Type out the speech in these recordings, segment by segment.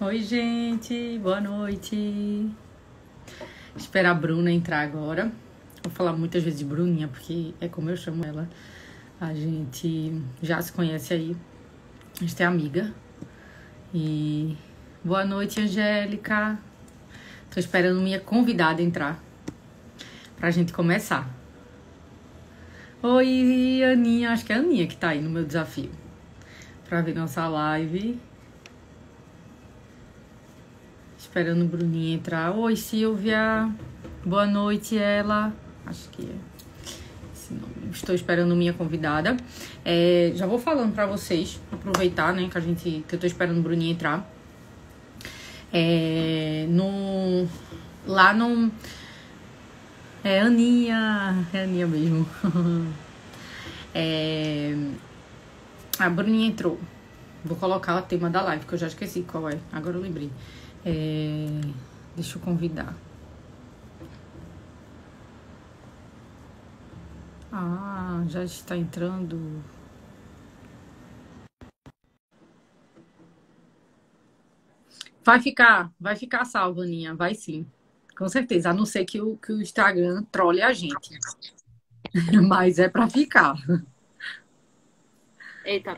Oi, gente, boa noite. Esperar a Bruna entrar agora. Vou falar muitas vezes de Bruninha, porque é como eu chamo ela. A gente já se conhece aí. A gente é amiga. E boa noite, Angélica. Tô esperando minha convidada entrar pra gente começar. Oi, Aninha. Acho que é a Aninha que tá aí no meu desafio pra ver nossa live. Esperando o Bruninha entrar. Oi, Silvia. Boa noite, ela. Acho que é esse nome. Estou esperando minha convidada. Já vou falando pra vocês, aproveitar, né, que eu tô esperando o Bruninha entrar. Lá no... É Aninha mesmo. A Bruninha entrou. Vou colocar o tema da live, que eu já esqueci qual é. Agora eu lembrei. Deixa eu convidar. Já está entrando. Vai ficar salvo, Aninha. Vai sim. Com certeza. A não ser que o Instagram trole a gente. Mas é pra ficar. Eita.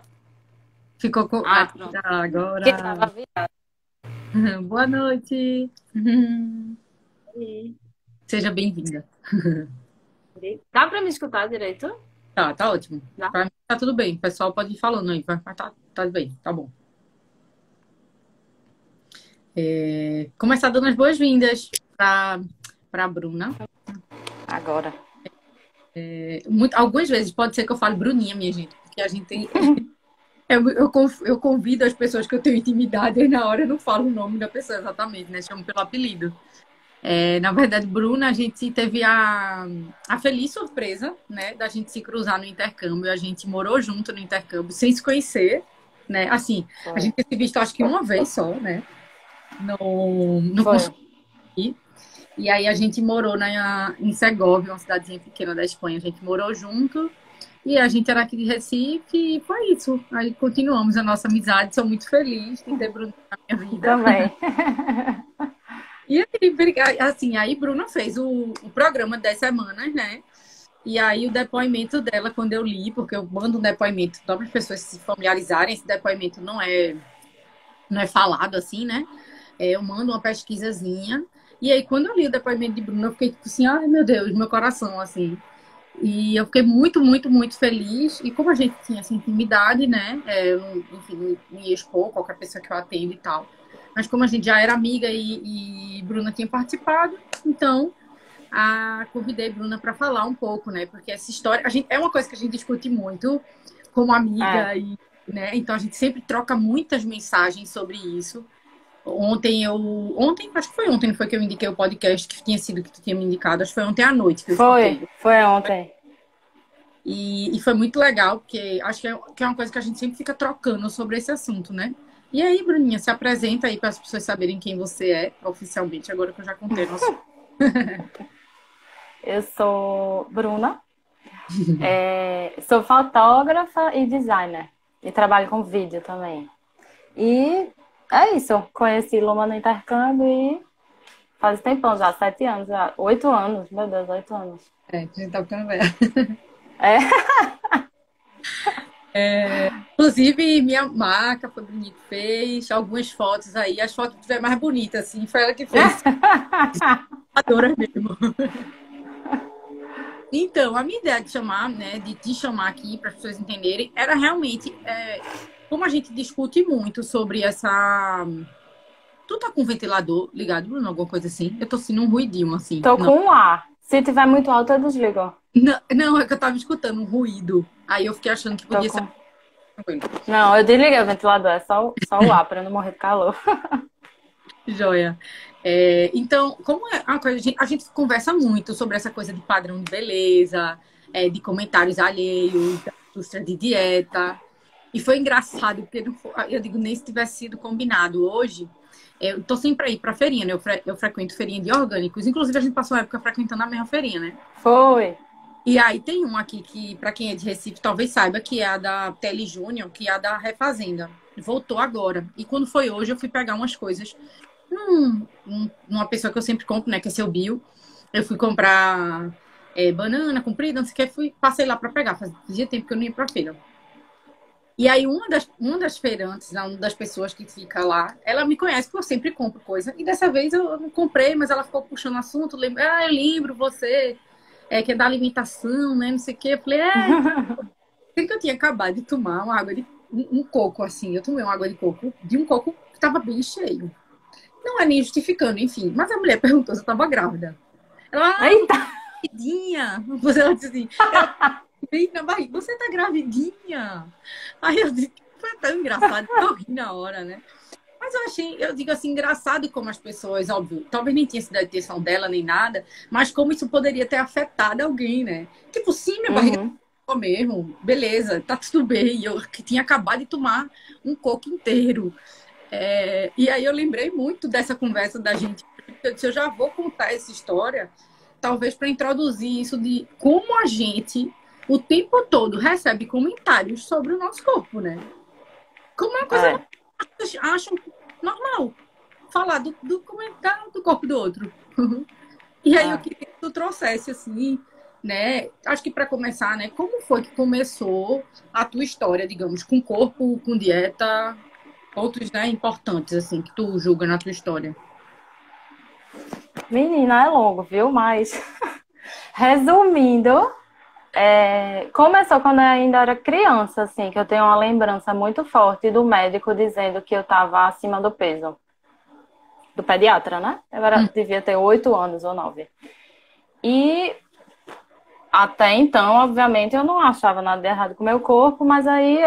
Ficou com. Pronto. Agora. Que tava virado. Boa noite. E- Seja bem-vinda. Dá pra me escutar direito? Tá ótimo. Dá? Pra mim tá tudo bem. O pessoal pode ir falando aí. Mas tá bem, tá bom. Começar dando as boas-vindas pra Bruna. Agora. Algumas vezes pode ser que eu fale Bruninha, minha gente, porque a gente tem. Eu convido as pessoas que eu tenho intimidade e na hora eu não falo o nome da pessoa exatamente, né? Chamo pelo apelido. Na verdade, Bruna, a gente teve a feliz surpresa, né, da gente se cruzar no intercâmbio. A gente morou junto no intercâmbio, sem se conhecer, né? Assim, a gente tinha se visto acho que uma vez só, né? No Foi. curso. E aí a gente morou em Segóvia, uma cidadezinha pequena da Espanha. A gente morou junto e a gente era aqui de Recife e foi isso. Aí continuamos a nossa amizade. Sou muito feliz de ter Bruna na minha vida. Também. E aí, assim, aí Bruna fez o programa de 10 semanas, né? E aí o depoimento dela, quando eu li, porque eu mando um depoimento só para as pessoas se familiarizarem, esse depoimento não é falado assim, né? Eu mando uma pesquisazinha. E aí, quando eu li o depoimento de Bruna, eu fiquei tipo assim, ai meu Deus, meu coração, assim. E eu fiquei muito, muito, muito feliz. E como a gente tinha essa intimidade, né? Eu não, enfim, não ia expor qualquer pessoa que eu atendo e tal. Mas como a gente já era amiga e Bruna tinha participado, então convidei Bruna para falar um pouco, né? Porque essa história, é uma coisa que a gente discute muito como amiga, né? Então a gente sempre troca muitas mensagens sobre isso. Acho que foi ontem, não foi que eu indiquei o podcast que tinha sido que tu tinha me indicado, acho que foi ontem à noite que eu escutei. Foi ontem. E foi muito legal, porque acho que é uma coisa que a gente sempre fica trocando sobre esse assunto, né? E aí, Bruninha, se apresenta aí para as pessoas saberem quem você é oficialmente, agora que eu já contei nosso. Eu sou Bruna. Sou fotógrafa e designer. E trabalho com vídeo também. E é isso. Conheci Luma no intercâmbio e faz tempão já, 7 anos, já. 8 anos, meu Deus, 8 anos. A gente tá ficando velha. É. Inclusive, minha marca foi bonita, fez algumas fotos aí. As fotos que tiver mais bonitas, assim, foi ela que fez. Adora mesmo. Então, a minha ideia de chamar, né, de te chamar aqui para as pessoas entenderem, era realmente como a gente discute muito sobre essa. Tu tá com o ventilador ligado, Bruno? Alguma coisa assim? Eu tô sentindo um ruidinho assim. Tô Não, com um ar. Se tiver muito alto, eu desligo. não, é que eu tava escutando um ruído. Aí eu fiquei achando que Tô podia ser. com... Não, eu desliguei o ventilador, é só o ar, pra eu não morrer de calor. Joia. Então, como é uma coisa, a gente conversa muito sobre essa coisa de padrão de beleza, de comentários alheios, da indústria de dieta. E foi engraçado, porque eu digo, nem se tivesse sido combinado hoje. Eu tô sempre aí pra feirinha, né? Eu frequento feirinha de orgânicos. Inclusive, a gente passou uma época frequentando a mesma feirinha, né? Foi. E aí tem um aqui que, pra quem é de Recife, talvez saiba, que é a da Tele Júnior, que é a da Refazenda. voltou agora. E quando foi hoje, eu fui pegar umas coisas numa pessoa que eu sempre compro, né? Que é Seu Bio. Eu fui comprar banana comprida, não sei o que. Passei lá pra pegar. Fazia tempo que eu não ia pra feira. E aí, uma das feirantes, uma das pessoas que fica lá, ela me conhece porque eu sempre compro coisa. E dessa vez eu não comprei, mas ela ficou puxando o assunto. Eu lembro você, que é da alimentação, né? Não sei o quê. Eu falei, sei que eu tinha acabado de tomar uma água de um coco, assim. Eu tomei uma água de coco, de um coco que estava bem cheio. Não é nem justificando, enfim. Mas a mulher perguntou se eu estava grávida. Ela, Eita! gravidinha. Ela disse assim, bem na barriga, você tá gravidinha? Aí eu disse, foi tão engraçado, eu ri na hora, né? Mas eu digo assim, engraçado como as pessoas, óbvio, talvez nem tinha sido a intenção dela nem nada, mas como isso poderia ter afetado alguém, né? Tipo, sim, minha barriga mesmo, beleza, tá tudo bem. Eu que tinha acabado de tomar um coco inteiro. E aí eu lembrei muito dessa conversa da gente. Eu disse, eu já vou contar essa história, talvez para introduzir isso de como a gente, o tempo todo, recebe comentários sobre o nosso corpo, né? Como é uma coisa que acham normal falar do comentário do corpo do outro. E aí eu queria que tu trouxesse assim, né? Acho que para começar, né? Como foi que começou a tua história, digamos, com corpo, com dieta, pontos, né, importantes assim que tu julga na tua história? Menina, é longo, viu? Mas, resumindo, começou quando eu ainda era criança, assim, que eu tenho uma lembrança muito forte do médico dizendo que eu estava acima do peso. Do pediatra, né? Devia ter 8 anos ou 9. E até então, obviamente, eu não achava nada de errado com o meu corpo, mas aí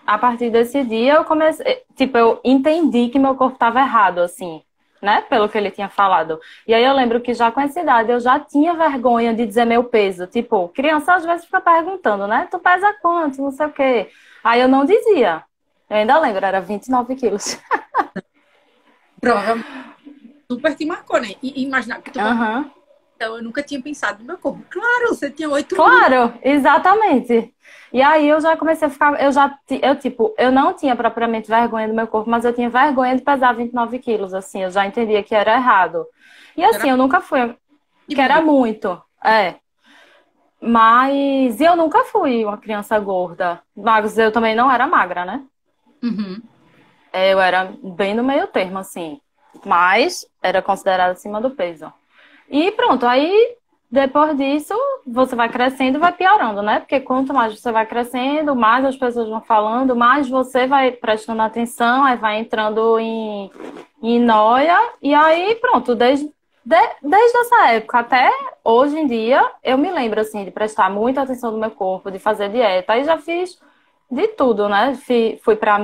a partir desse dia, eu comecei, tipo, eu entendi que meu corpo estava errado, assim, né? Pelo que ele tinha falado. E aí eu lembro que já com essa idade, eu já tinha vergonha de dizer meu peso. Tipo, criança às vezes fica perguntando, né? Tu pesa quanto? Não sei o quê. Aí eu não dizia. Eu ainda lembro, era 29 quilos. Provavelmente super te marcou, né? E imaginar que tu Aham. então, eu nunca tinha pensado no meu corpo. Claro, você tinha 8 anos. Claro, exatamente. E aí eu já comecei a ficar, eu não tinha propriamente vergonha do meu corpo, mas eu tinha vergonha de pesar 29 quilos, assim, eu já entendia que era errado. E assim, eu nunca fui, que era muito, mas eu nunca fui uma criança gorda. Mas eu também não era magra, né? Uhum. Eu era bem no meio termo, assim, mas era considerada acima do peso. E pronto, aí depois disso você vai crescendo e vai piorando, né? Porque quanto mais você vai crescendo, mais as pessoas vão falando, mais você vai prestando atenção, aí vai entrando em noia, e aí pronto, desde essa época até hoje em dia, eu me lembro assim de prestar muita atenção no meu corpo, de fazer dieta, aí já fiz de tudo, né? Fui para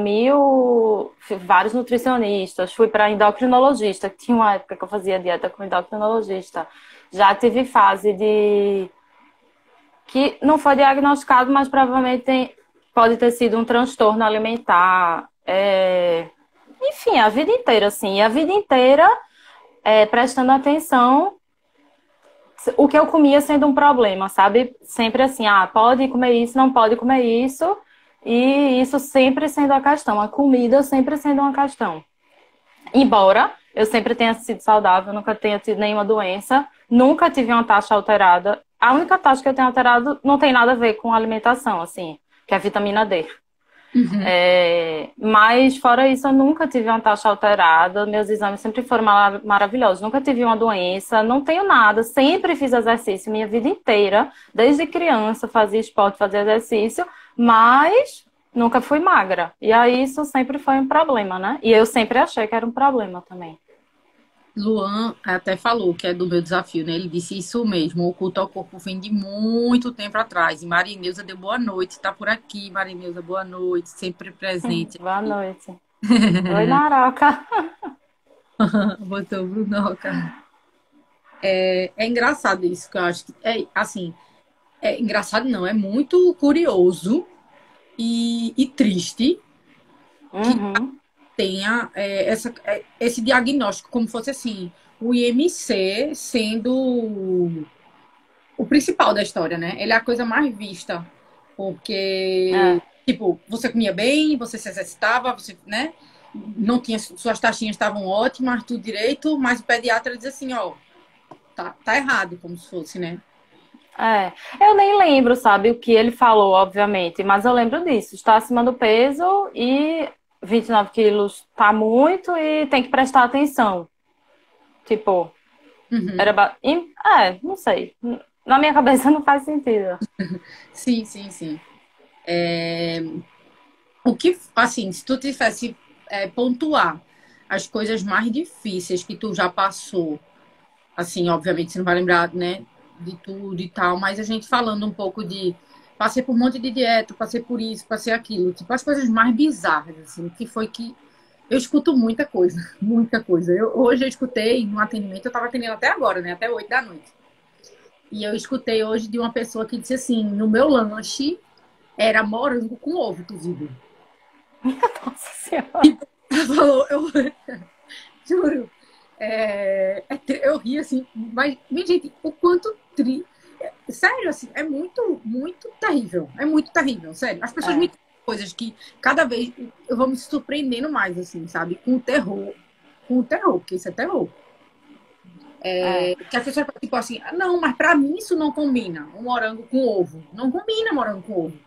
vários nutricionistas, fui para endocrinologista, que tinha uma época que eu fazia dieta com endocrinologista. Já tive fase que não foi diagnosticado, mas provavelmente pode ter sido um transtorno alimentar. Enfim, a vida inteira, assim. E a vida inteira prestando atenção o que eu comia sendo um problema, sabe? Sempre assim, pode comer isso, não pode comer isso. E isso sempre sendo a questão, a comida sempre sendo uma questão. Embora eu sempre tenha sido saudável, nunca tenha tido nenhuma doença, nunca tive uma taxa alterada. A única taxa que eu tenho alterado não tem nada a ver com alimentação, assim, que é a vitamina D. Uhum. Mas fora isso, eu nunca tive uma taxa alterada, meus exames sempre foram maravilhosos, nunca tive uma doença, não tenho nada, sempre fiz exercício minha vida inteira, desde criança fazia esporte, fazia exercício, mas nunca fui magra. E aí isso sempre foi um problema, né? E eu sempre achei que era um problema também. Luan até falou que é do meu desafio, né? Ele disse isso mesmo. O culto ao corpo vem de muito tempo atrás. E Marineuza deu boa noite. Tá por aqui, Marineuza, boa noite. Sempre presente. Boa noite. Oi, Maroca. Botou o Brunoca. É engraçado isso, que eu acho que assim, engraçado não, é muito curioso e triste Uhum. tenha esse diagnóstico, como fosse assim, o IMC sendo o principal da história, né? Ele é a coisa mais vista, porque, tipo, você comia bem, você se exercitava, você, né? Não tinha, suas taxinhas estavam ótimas, tudo direito, mas o pediatra diz assim, ó, tá errado, como se fosse, né? É, eu nem lembro, sabe, o que ele falou, obviamente, mas eu lembro disso. Está acima do peso e 29 quilos tá muito e tem que prestar atenção. Tipo, Uhum. não sei. Na minha cabeça não faz sentido. Sim, sim, sim. O que, assim, se tu tivesse pontuar as coisas mais difíceis que tu já passou, assim, obviamente você não vai lembrar, né, de tudo e tal, mas a gente falando um pouco de passei por um monte de dieta, passei por isso, passei aquilo, tipo as coisas mais bizarras, assim, que foi que eu escuto muita coisa, muita coisa. Hoje eu escutei no atendimento, eu tava atendendo até agora, né, até 8 da noite. E eu escutei hoje de uma pessoa que disse assim, no meu lanche era morango com ovo cozido. Nossa Senhora. Ela falou, eu juro, eu ri assim, mas, minha gente, o quanto sério, assim, é muito, muito terrível. É muito terrível, sério. As pessoas me É, contam coisas que cada vez eu vou me surpreendendo mais, assim, sabe? Com o terror. Com o terror, porque isso é terror. é. Que as pessoas, tipo assim, "Ah, não, mas pra mim isso não combina. Um morango com ovo. Não combina morango com ovo.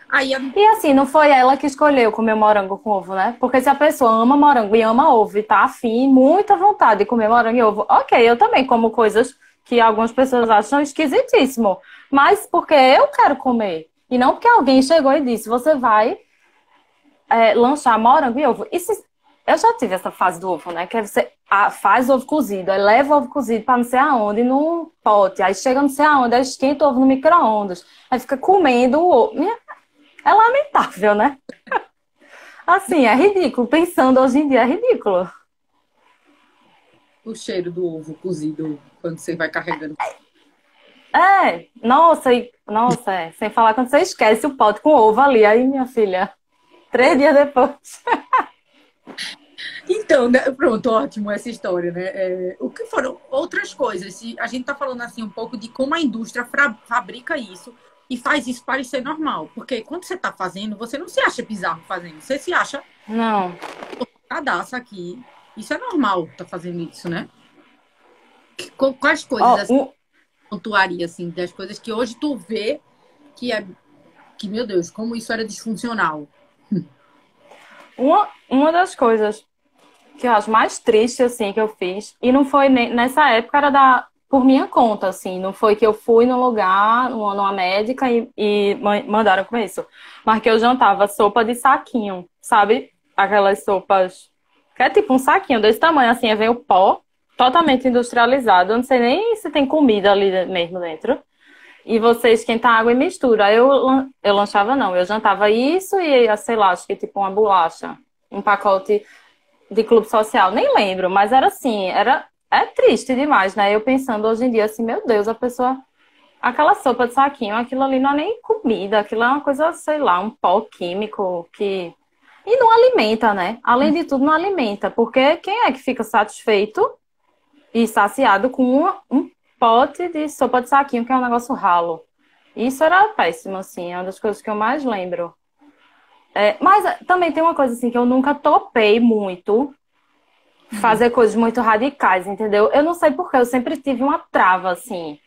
Aí, E assim, não foi ela que escolheu comer morango com ovo, né? Porque se a pessoa ama morango e ama ovo e tá afim, muita vontade de comer morango e ovo, ok, eu também como coisas que algumas pessoas acham esquisitíssimo. Mas porque eu quero comer. E não porque alguém chegou e disse, você vai lanchar morango e ovo. Eu já tive essa fase do ovo, né? Que é você faz ovo cozido, aí leva o ovo cozido pra não sei aonde, num pote. Aí chega não sei aonde, aí esquenta o ovo no micro-ondas. Aí fica comendo o ovo. É lamentável, né? Assim, é ridículo. Pensando hoje em dia, é ridículo. o cheiro do ovo cozido, quando você vai carregando. Nossa, sem falar quando você esquece o pote com ovo ali. Aí, minha filha, 3 dias depois. Então, né, pronto, ótimo essa história, né? O que foram outras coisas? Se a gente está falando assim um pouco de como a indústria fabrica isso e faz isso parecer normal. Porque quando você está fazendo, você não se acha bizarro fazendo, você se acha Não. cadastro aqui. Isso é normal, tá fazendo isso, né? Quais coisas Ó, assim, pontuaria assim, das coisas que hoje tu vê que é que, meu Deus, como isso era disfuncional. uma das coisas que eu acho mais triste, assim, que eu fiz, e não foi nem, nessa época, era por minha conta, assim, não foi que eu fui num lugar, numa médica e mandaram com isso, mas que eu jantava sopa de saquinho, sabe? Aquelas sopas, que é tipo um saquinho desse tamanho, assim, aí vem o pó, totalmente industrializado, eu não sei nem se tem comida ali mesmo dentro, e você esquenta a água e mistura. Aí eu lanchava, não, eu jantava isso e, sei lá, acho que tipo uma bolacha, um pacote de clube social, nem lembro, mas era assim, é triste demais, né? Eu pensando hoje em dia assim, meu Deus, a pessoa, aquela sopa de saquinho, aquilo ali não é nem comida, aquilo é uma coisa, sei lá, um pó químico que e não alimenta, né? Além de tudo, não alimenta, porque quem é que fica satisfeito e saciado com um pote de sopa de saquinho, que é um negócio ralo? Isso era péssimo, assim, é uma das coisas que eu mais lembro. Mas também tem uma coisa assim que eu nunca topei muito, Hum. fazer coisas muito radicais, entendeu? Eu não sei porque eu sempre tive uma trava, assim.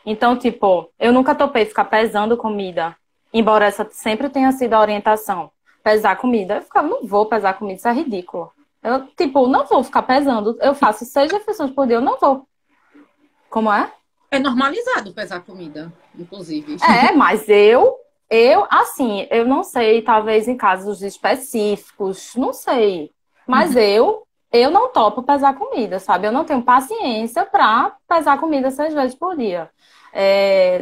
Então, tipo, eu nunca topei ficar pesando comida, embora essa sempre tenha sido a orientação. Pesar comida. Eu ficava, não vou pesar comida, isso é ridículo. Eu, tipo, não vou ficar pesando. Eu faço 6 refeições por dia, eu não vou. Como é? É normalizado pesar comida, inclusive. Mas assim, eu não sei, talvez em casos específicos, não sei. Mas Uhum. eu não topo pesar comida, sabe? Eu não tenho paciência pra pesar comida 6 vezes por dia.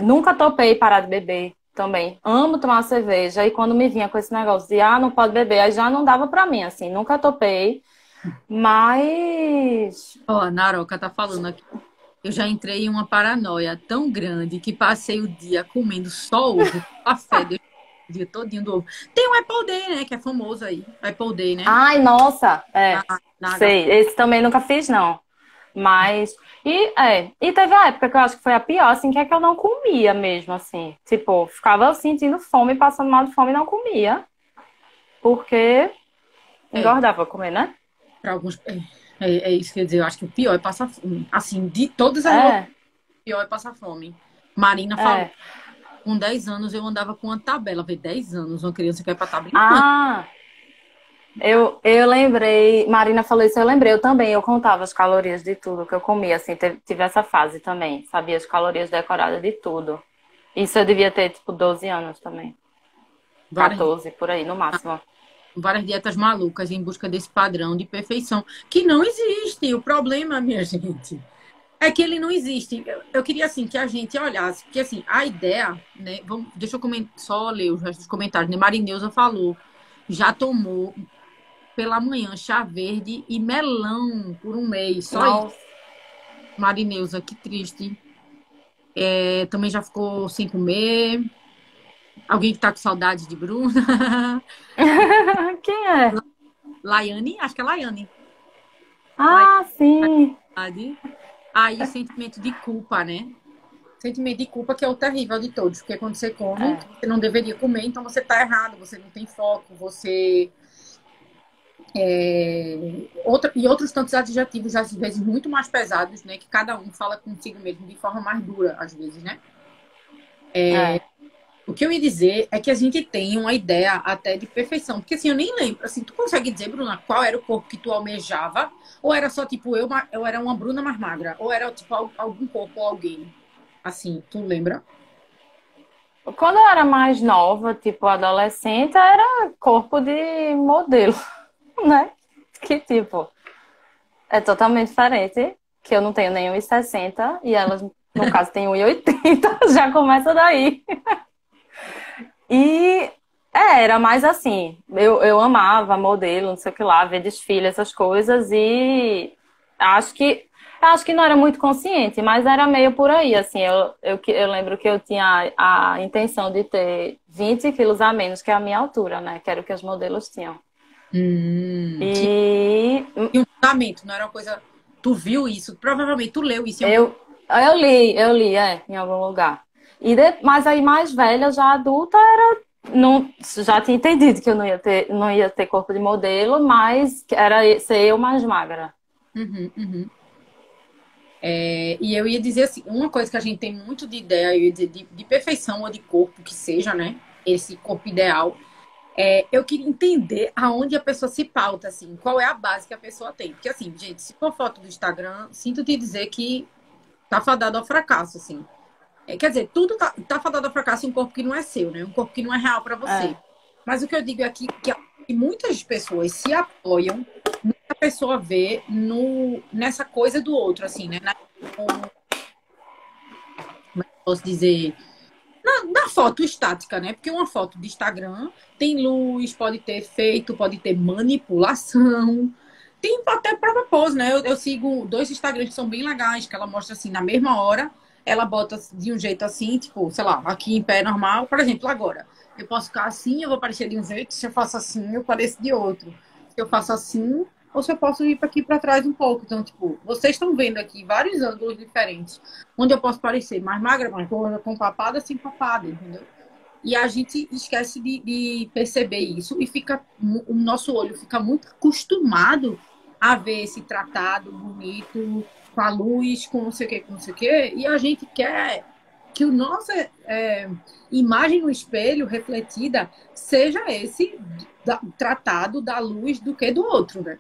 Nunca topei parar de beber também. Amo tomar cerveja e quando me vinha com esse negócio de, não pode beber, aí já não dava pra mim, assim. Nunca topei, mas... Ó, a Naroca tá falando aqui. Eu já entrei em uma paranoia tão grande que passei o dia comendo só ovo, café, o dia todinho do ovo. Tem o Apple Day, né? Que é famoso aí. Apple Day, né? Ai, nossa, Na sei. Esse também nunca fiz, não. Mas, e teve a época que eu acho que foi a pior, assim, que é que eu não comia mesmo, assim. Tipo, ficava sentindo fome, passando mal de fome e não comia. porque engordava comer, né? Para alguns. É isso que eu ia dizer. Eu acho que o pior é passar fome. Assim, de todas as loucuras, o pior é passar fome. Marina falou. Com 10 anos eu andava com uma tabela. Vê, 10 anos, uma criança que vai pra tabela. Ah, eu lembrei, Marina falou isso, eu lembrei, eu também, eu contava as calorias de tudo que eu comia, assim, tive essa fase também, sabia as calorias decoradas de tudo. Isso eu devia ter, tipo, 12 anos também, Várias, 14, por aí, no máximo. várias dietas malucas em busca desse padrão de perfeição, que não existe. O problema, minha gente, é que ele não existe. Eu queria, assim, que a gente olhasse, porque, assim, a ideia, né, deixa eu só ler os restos dos comentários, né, Marineuza falou, já tomou pela manhã chá verde e melão por um mês, só isso. Nossa. Marineuza, que triste. Também já ficou sem comer. Alguém que tá com saudade de Bruna. Quem é? Laiane, acho que é Laiane. Ah, sim. Aí o sentimento de culpa, né? Sentimento de culpa que é o terrível de todos, porque quando você come, você não deveria comer, então você tá errado, você não tem foco, você e outros tantos adjetivos, às vezes, muito mais pesados, né? Que cada um fala consigo mesmo de forma mais dura, às vezes, né? O que eu ia dizer é que a gente tem uma ideia até de perfeição. Porque, assim, eu nem lembro. Assim, tu consegue dizer, Bruna, qual era o corpo que tu almejava? Ou era só, tipo, eu era uma Bruna mais magra? Ou era, tipo, algum corpo ou alguém? Assim, tu lembra? Quando eu era mais nova, tipo adolescente, era corpo de modelo, né? Que, tipo, é totalmente diferente, que eu não tenho nem 1,60 e elas, no caso, têm 1,80, já começa daí. E era mais assim, eu amava modelo, não sei o que lá, ver desfile, essas coisas, e acho que acho que não era muito consciente, mas era meio por aí, assim, eu lembro que eu tinha a intenção de ter 20 quilos a menos que a minha altura, né? Que era o que os modelos tinham. E E um fundamento, não era uma coisa. Tu viu isso? Provavelmente tu leu isso em algum. eu li, em algum lugar. Mas aí mais velha, já adulta, não, já tinha entendido que eu não ia ter corpo de modelo, mas era ser eu mais magra. E eu ia dizer assim, uma coisa que a gente tem muito de ideia, eu ia dizer, de perfeição ou de corpo que seja, né? Esse corpo ideal. Eu queria entender aonde a pessoa se pauta, assim, qual é a base que a pessoa tem. Porque, assim, gente, se for foto do Instagram, sinto te dizer que tá fadado ao fracasso, assim. Quer dizer, tudo tá fadado ao fracasso em um corpo que não é seu, né? Um corpo que não é real para você. Mas o que eu digo é que muitas pessoas se apoiam no que a pessoa vê nessa coisa do outro, assim, né? Como é que eu posso dizer? Na foto estática, né? Porque uma foto de Instagram tem luz, pode ter efeito, pode ter manipulação. Tem até própria pose, né? Eu sigo 2 Instagrams que são bem legais, que ela mostra assim, na mesma hora, ela bota de um jeito assim, tipo, sei lá, aqui em pé normal. Por exemplo, agora, eu posso ficar assim, eu vou parecer de um jeito, se eu faço assim, eu pareço de outro. Se eu faço assim, ou se eu posso ir para aqui para trás um pouco. Então, tipo, vocês estão vendo aqui vários ângulos diferentes, onde eu posso parecer mais magra, mais gorda, com papada, sem papada, entendeu? E a gente esquece de perceber isso e o nosso olho fica muito acostumado a ver esse tratado bonito, com a luz, com não sei o que, com não sei o que, e a gente quer que o nossa imagem no espelho refletida seja esse tratado da luz do que do outro, né?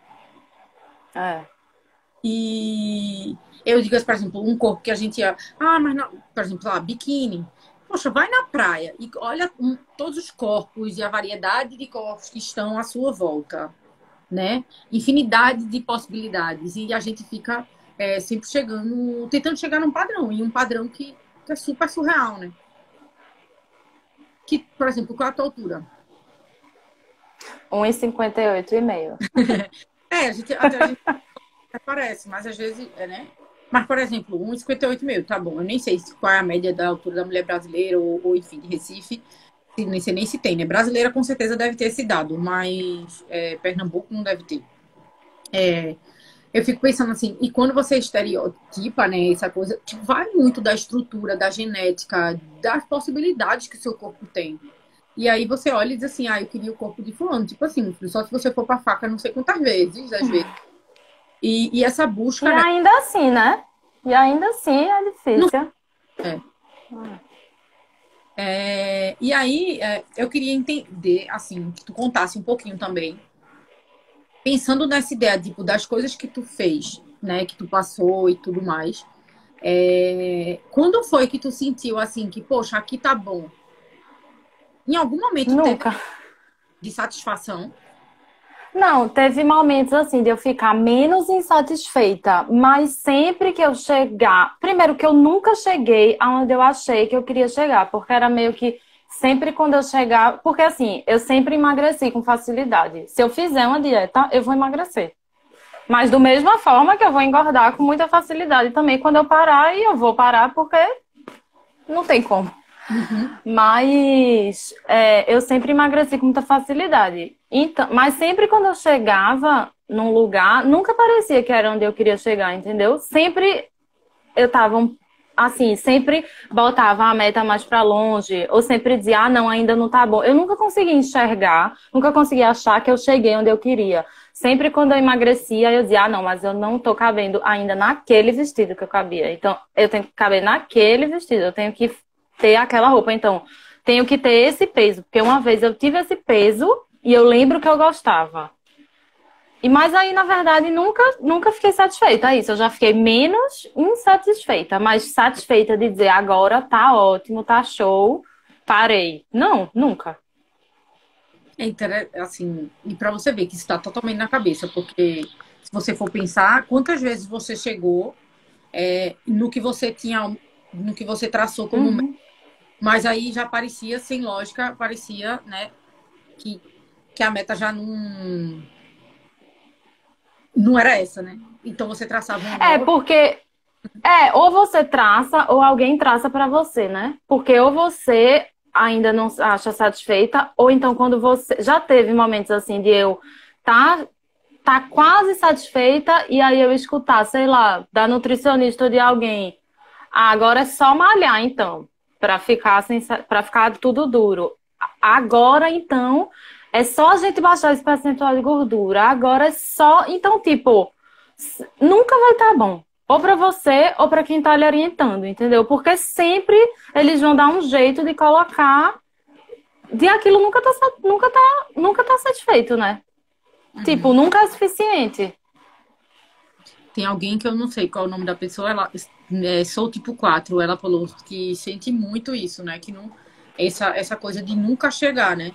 E eu digo, por exemplo, um corpo que a gente ia. Mas não, por exemplo, biquíni. Poxa, vai na praia e olha todos os corpos e a variedade de corpos que estão à sua volta, né? Infinidade de possibilidades. E a gente fica sempre tentando chegar num padrão, e um padrão que é super surreal, né? Que, por exemplo, qual é a tua altura? 1,58,5. A gente parece, mas às vezes, né? Mas, por exemplo, 1,58 tá bom. Eu nem sei qual é a média da altura da mulher brasileira ou enfim, de Recife. Nem sei nem se tem, né? Brasileira com certeza deve ter esse dado, mas Pernambuco não deve ter. Eu fico pensando assim, e quando você estereotipa, né, essa coisa, vai muito da estrutura, da genética, das possibilidades que o seu corpo tem. E aí você olha e diz assim, eu queria o corpo de fulano. Tipo assim, filho, só se você for pra faca não sei quantas vezes, às vezes. E essa busca, E né? ainda assim, né? E ainda assim é Não difícil. é. E aí, eu queria entender, assim, que tu contasse um pouquinho também, pensando nessa ideia, tipo, das coisas que tu fez, né, que tu passou e tudo mais. Quando foi que tu sentiu, assim, que, poxa, aqui tá bom? Em algum momento teve Nunca. de satisfação? Não, teve momentos assim de eu ficar menos insatisfeita, mas sempre que eu chegar, primeiro que eu nunca cheguei aonde eu achei que eu queria chegar, porque era meio que sempre quando eu chegar, porque assim, eu sempre emagreci com facilidade. Se eu fizer uma dieta, eu vou emagrecer. Mas da mesma forma que eu vou engordar com muita facilidade também quando eu parar, e eu vou parar porque não tem como. Uhum. Mas eu sempre emagreci com muita facilidade. Então, mas sempre quando eu chegava num lugar, nunca parecia que era onde eu queria chegar, entendeu? Sempre eu tava assim, sempre botava a meta mais pra longe, ou sempre dizia, não, ainda não tá bom. Eu nunca conseguia enxergar, nunca conseguia achar que eu cheguei onde eu queria. Sempre quando eu emagrecia, eu dizia, não, mas eu não tô cabendo ainda naquele vestido que eu cabia. Então, eu tenho que caber naquele vestido, eu tenho que ter aquela roupa. Então, tenho que ter esse peso, porque uma vez eu tive esse peso e eu lembro que eu gostava. Mas aí, na verdade, nunca fiquei satisfeita. É isso, eu já fiquei menos insatisfeita, mas satisfeita de dizer agora tá ótimo, tá show, parei. Não, nunca. Assim, e para você ver que isso está totalmente na cabeça, porque se você for pensar, quantas vezes você chegou no que você tinha, no que você traçou como meta, Uhum. mas aí já parecia sem lógica, parecia, né, que, que a meta já não era essa, né? Então você traçava uma É, nova. porque ou você traça ou alguém traça pra você, né? Porque ou você ainda não se acha satisfeita, ou então quando você já teve momentos assim de eu tá tá quase satisfeita e aí eu escutar, sei lá, da nutricionista ou de alguém. Agora é só malhar, então, para ficar tudo duro. Agora, então, é só a gente baixar esse percentual de gordura. Agora é só, então, tipo, nunca vai estar bom. Ou para você ou para quem tá lhe orientando, entendeu? Porque sempre eles vão dar um jeito de colocar de aquilo nunca tá satisfeito, né? Tipo, Uhum. nunca é suficiente. Tem alguém que eu não sei qual é o nome da pessoa, ela sou tipo 4 ela falou que sente muito isso, né? Que não, essa coisa de nunca chegar, né?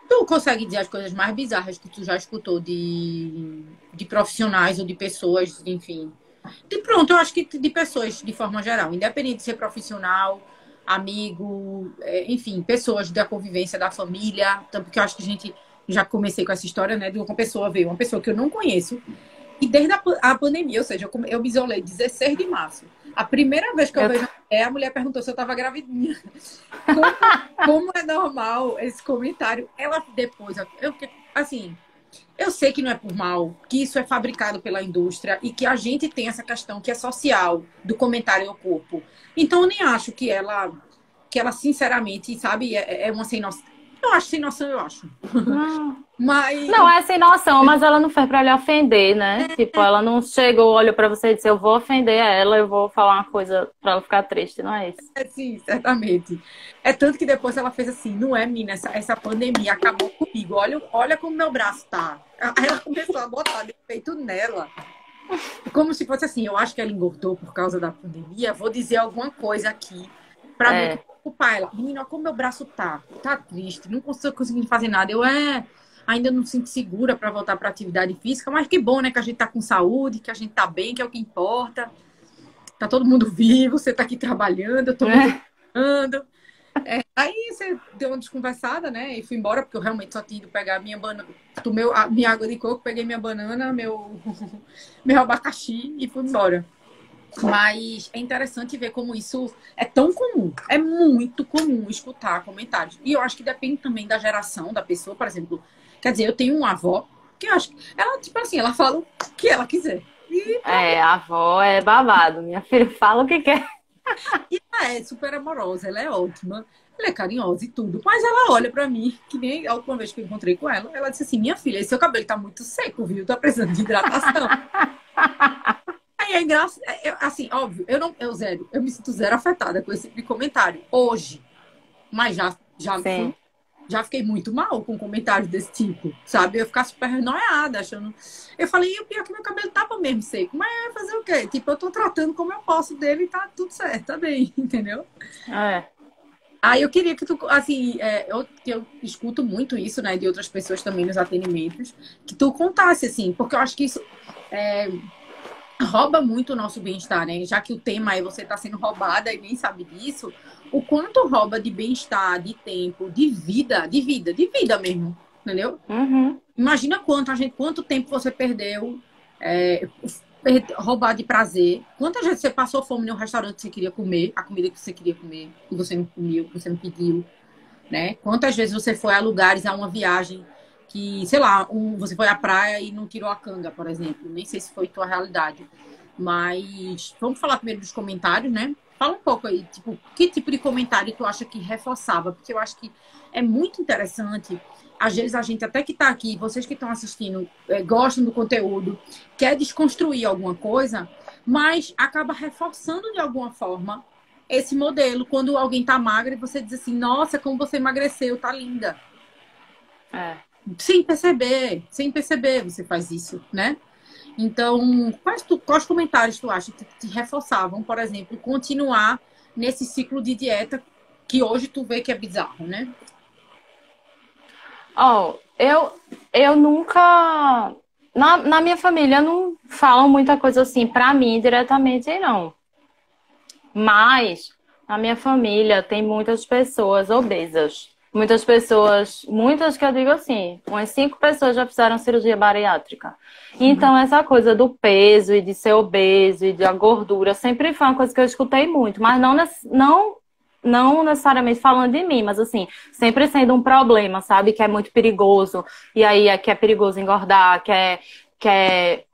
Tu consegue dizer as coisas mais bizarras que tu já escutou de profissionais ou de pessoas, enfim. De pronto, eu acho que de pessoas de forma geral, independente de ser profissional, amigo, enfim, pessoas da convivência da família, tanto porque eu acho que a gente já comecei com essa história, né? De uma pessoa veio, uma pessoa que eu não conheço, e desde a pandemia, ou seja, eu me isolei 16 de março. A primeira vez que eu Eu, vejo a mulher perguntou se eu estava gravidinha. Como, como é normal esse comentário? Ela depois, assim, eu sei que não é por mal, que isso é fabricado pela indústria e que a gente tem essa questão que é social do comentário ao corpo. Então eu nem acho que ela sinceramente, sabe, é uma sem noção. Eu acho sem noção, eu acho. não. Mas Não, é sem noção, mas ela não fez pra lhe ofender, né? Tipo, ela não chegou, olhou pra você e disse, eu vou ofender ela, eu vou falar uma coisa pra ela ficar triste, não é isso? sim, certamente. É tanto que depois ela fez assim, não é, menina, essa pandemia acabou comigo. Olha como meu braço tá. Aí ela começou a botar defeito nela. Como se fosse assim, eu acho que ela engordou por causa da pandemia, vou dizer alguma coisa aqui pra meio que É. preocupar ela. Menina, olha como meu braço tá triste, não consigo conseguindo fazer nada. Ainda não me sinto segura para voltar para atividade física, mas que bom, né, que a gente tá com saúde, que a gente tá bem, que é o que importa. Tá todo mundo vivo, você tá aqui trabalhando, eu tô me exercitando. Aí você deu uma desconversada, né? E fui embora, porque eu realmente só tinha ido pegar a minha banana, tomei a minha água de coco, peguei minha banana, meu abacaxi e fui embora. Mas é interessante ver como isso é tão comum. É muito comum escutar comentários. E eu acho que depende também da geração da pessoa, por exemplo. Quer dizer, eu tenho uma avó que eu acho que ela, tipo assim, ela fala o que ela quiser. A avó é babado. Minha filha fala o que quer. E ela é super amorosa, ela é ótima. ela é carinhosa e tudo. Mas ela olha pra mim, que nem a última vez que eu encontrei com ela disse assim, minha filha, seu cabelo tá muito seco, viu? Tá precisando de hidratação. Aí é engraçado, assim, óbvio, eu me sinto zero afetada com esse tipo de comentário hoje. Mas Sim. já fiquei muito mal com comentários desse tipo, sabe? Eu ficar super noiada, achando. Eu falei, e o pior é que meu cabelo tava mesmo seco. Mas eu ia fazer o quê? Tipo, eu tô tratando como eu posso dele e tá tudo certo, tá bem, entendeu? É. Aí eu queria que tu, assim, que eu escuto muito isso, né, de outras pessoas também nos atendimentos, que tu contasse, assim, porque eu acho que isso rouba muito o nosso bem-estar, né? Já que o tema é você tá sendo roubada e nem sabe disso, o quanto rouba de bem-estar, de tempo, de vida mesmo, entendeu? Uhum. Imagina quanto tempo você perdeu roubar de prazer. Quantas vezes você passou fome no restaurante que você queria comer, a comida que você queria comer, e você não comeu, que você não pediu, né? Quantas vezes você foi a lugares, a uma viagem que, sei lá, você foi à praia e não tirou a canga, por exemplo. Nem sei se foi tua realidade. Mas vamos falar primeiro dos comentários, né? Fala um pouco aí, tipo, que tipo de comentário tu acha que reforçava? Porque eu acho que é muito interessante. Às vezes a gente até que está aqui, vocês que estão assistindo, gostam do conteúdo, quer desconstruir alguma coisa, mas acaba reforçando de alguma forma esse modelo. Quando alguém tá magra e você diz assim, nossa, como você emagreceu, tá linda. É. Sem perceber você faz isso, né? Então, quais comentários tu acha que te reforçavam, por exemplo, continuar nesse ciclo de dieta que hoje tu vê que é bizarro, né? Oh, eu nunca. Na minha família não falam muita coisa assim pra mim diretamente, não. Mas na minha família tem muitas pessoas obesas. Muitas pessoas, muitas que eu digo assim, umas 5 pessoas já fizeram cirurgia bariátrica. Então, essa coisa do peso e de ser obeso e da gordura sempre foi uma coisa que eu escutei muito, mas não necessariamente falando de mim, mas assim, sempre sendo um problema, sabe? Que é muito perigoso. E aí é que é perigoso engordar, que é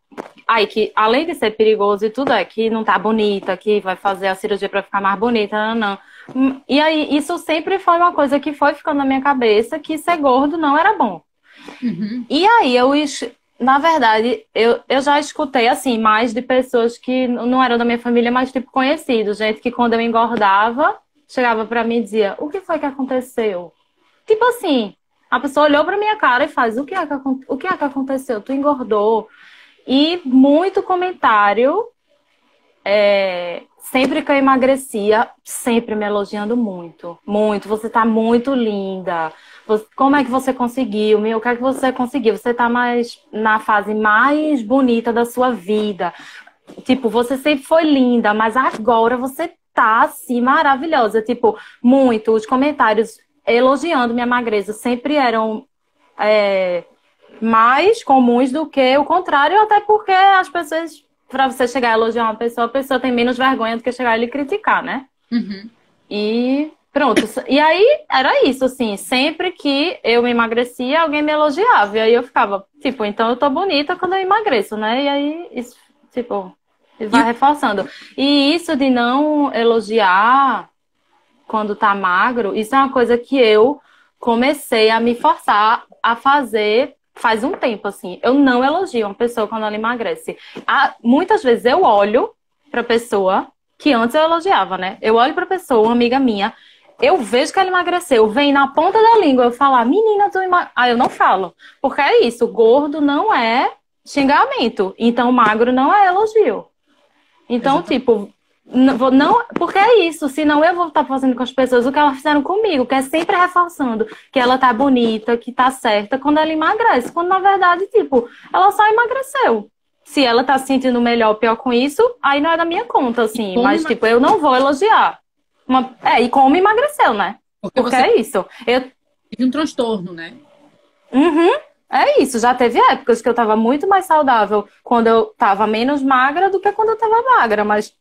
aí, que além de ser perigoso e tudo, é que não tá bonita, que vai fazer a cirurgia pra ficar mais bonita, não. E aí, isso sempre foi uma coisa que foi ficando na minha cabeça, que ser gordo não era bom. Uhum. E aí, na verdade, eu já escutei, assim, mais de pessoas que não eram da minha família, mas, tipo, conhecidos. Gente que quando eu engordava, chegava pra mim e dizia, o que foi que aconteceu? Tipo assim, a pessoa olhou pra minha cara e faz, o que é que aconteceu? Tu engordou? E muito comentário, sempre que eu emagrecia, sempre me elogiando muito. Muito. Você tá muito linda. Como é que você conseguiu? O que é que você conseguiu? Você tá mais na fase mais bonita da sua vida. Tipo, você sempre foi linda, mas agora você tá assim, maravilhosa. Tipo, muito. Os comentários elogiando minha magreza sempre eram mais comuns do que o contrário, até porque as pessoas, para você chegar a elogiar uma pessoa, a pessoa tem menos vergonha do que chegar e criticar, né? Uhum. E pronto. E aí era isso, assim, sempre que eu me emagrecia, alguém me elogiava. E aí eu ficava, tipo, então eu tô bonita quando eu emagreço, né? E aí, isso, tipo, vai reforçando. E isso de não elogiar quando tá magro, isso é uma coisa que eu comecei a me forçar a fazer faz um tempo, assim. Eu não elogio uma pessoa quando ela emagrece. Muitas vezes eu olho pra pessoa, que antes eu elogiava, né? Eu olho pra pessoa, uma amiga minha, eu vejo que ela emagreceu, vem na ponta da língua eu falar, menina, tu emagreceu. Aí eu não falo. Porque é isso, gordo não é xingamento. Então magro não é elogio. Então, Exatamente. tipo, não, porque é isso, senão eu vou estar fazendo com as pessoas o que elas fizeram comigo, que é sempre reforçando que ela tá bonita, que tá certa, quando ela emagrece, quando na verdade, tipo, ela só emagreceu. Se ela tá se sentindo melhor ou pior com isso, aí não é da minha conta, assim, Como mas, tipo, eu não vou elogiar. E como emagreceu, né? porque Porque você é isso. teve um transtorno, né? Uhum, é isso. Já teve épocas que eu tava muito mais saudável quando eu tava menos magra do que quando eu tava magra, mas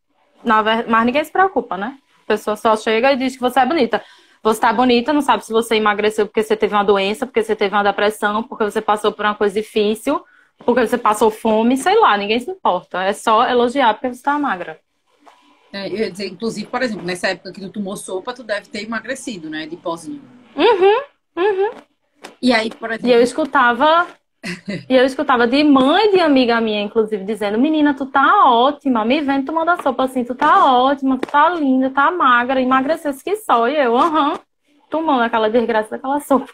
ninguém se preocupa, né? A pessoa só chega e diz que você é bonita. Você tá bonita, não sabe se você emagreceu porque você teve uma doença, porque você teve uma depressão, porque você passou por uma coisa difícil, porque você passou fome, sei lá, ninguém se importa. É só elogiar porque você tá magra. Eu ia dizer, inclusive, por exemplo, nessa época que tu tomou sopa, tu deve ter emagrecido, né? De pozinho. Uhum, uhum. E aí, por E eu exemplo, escutava, e eu escutava de mãe de amiga minha, inclusive, dizendo, menina, tu tá ótima, me vendo tomando a sopa assim, tu tá ótima, tu tá linda, tá magra, emagrecesse que só. E eu, tomando aquela desgraça daquela sopa.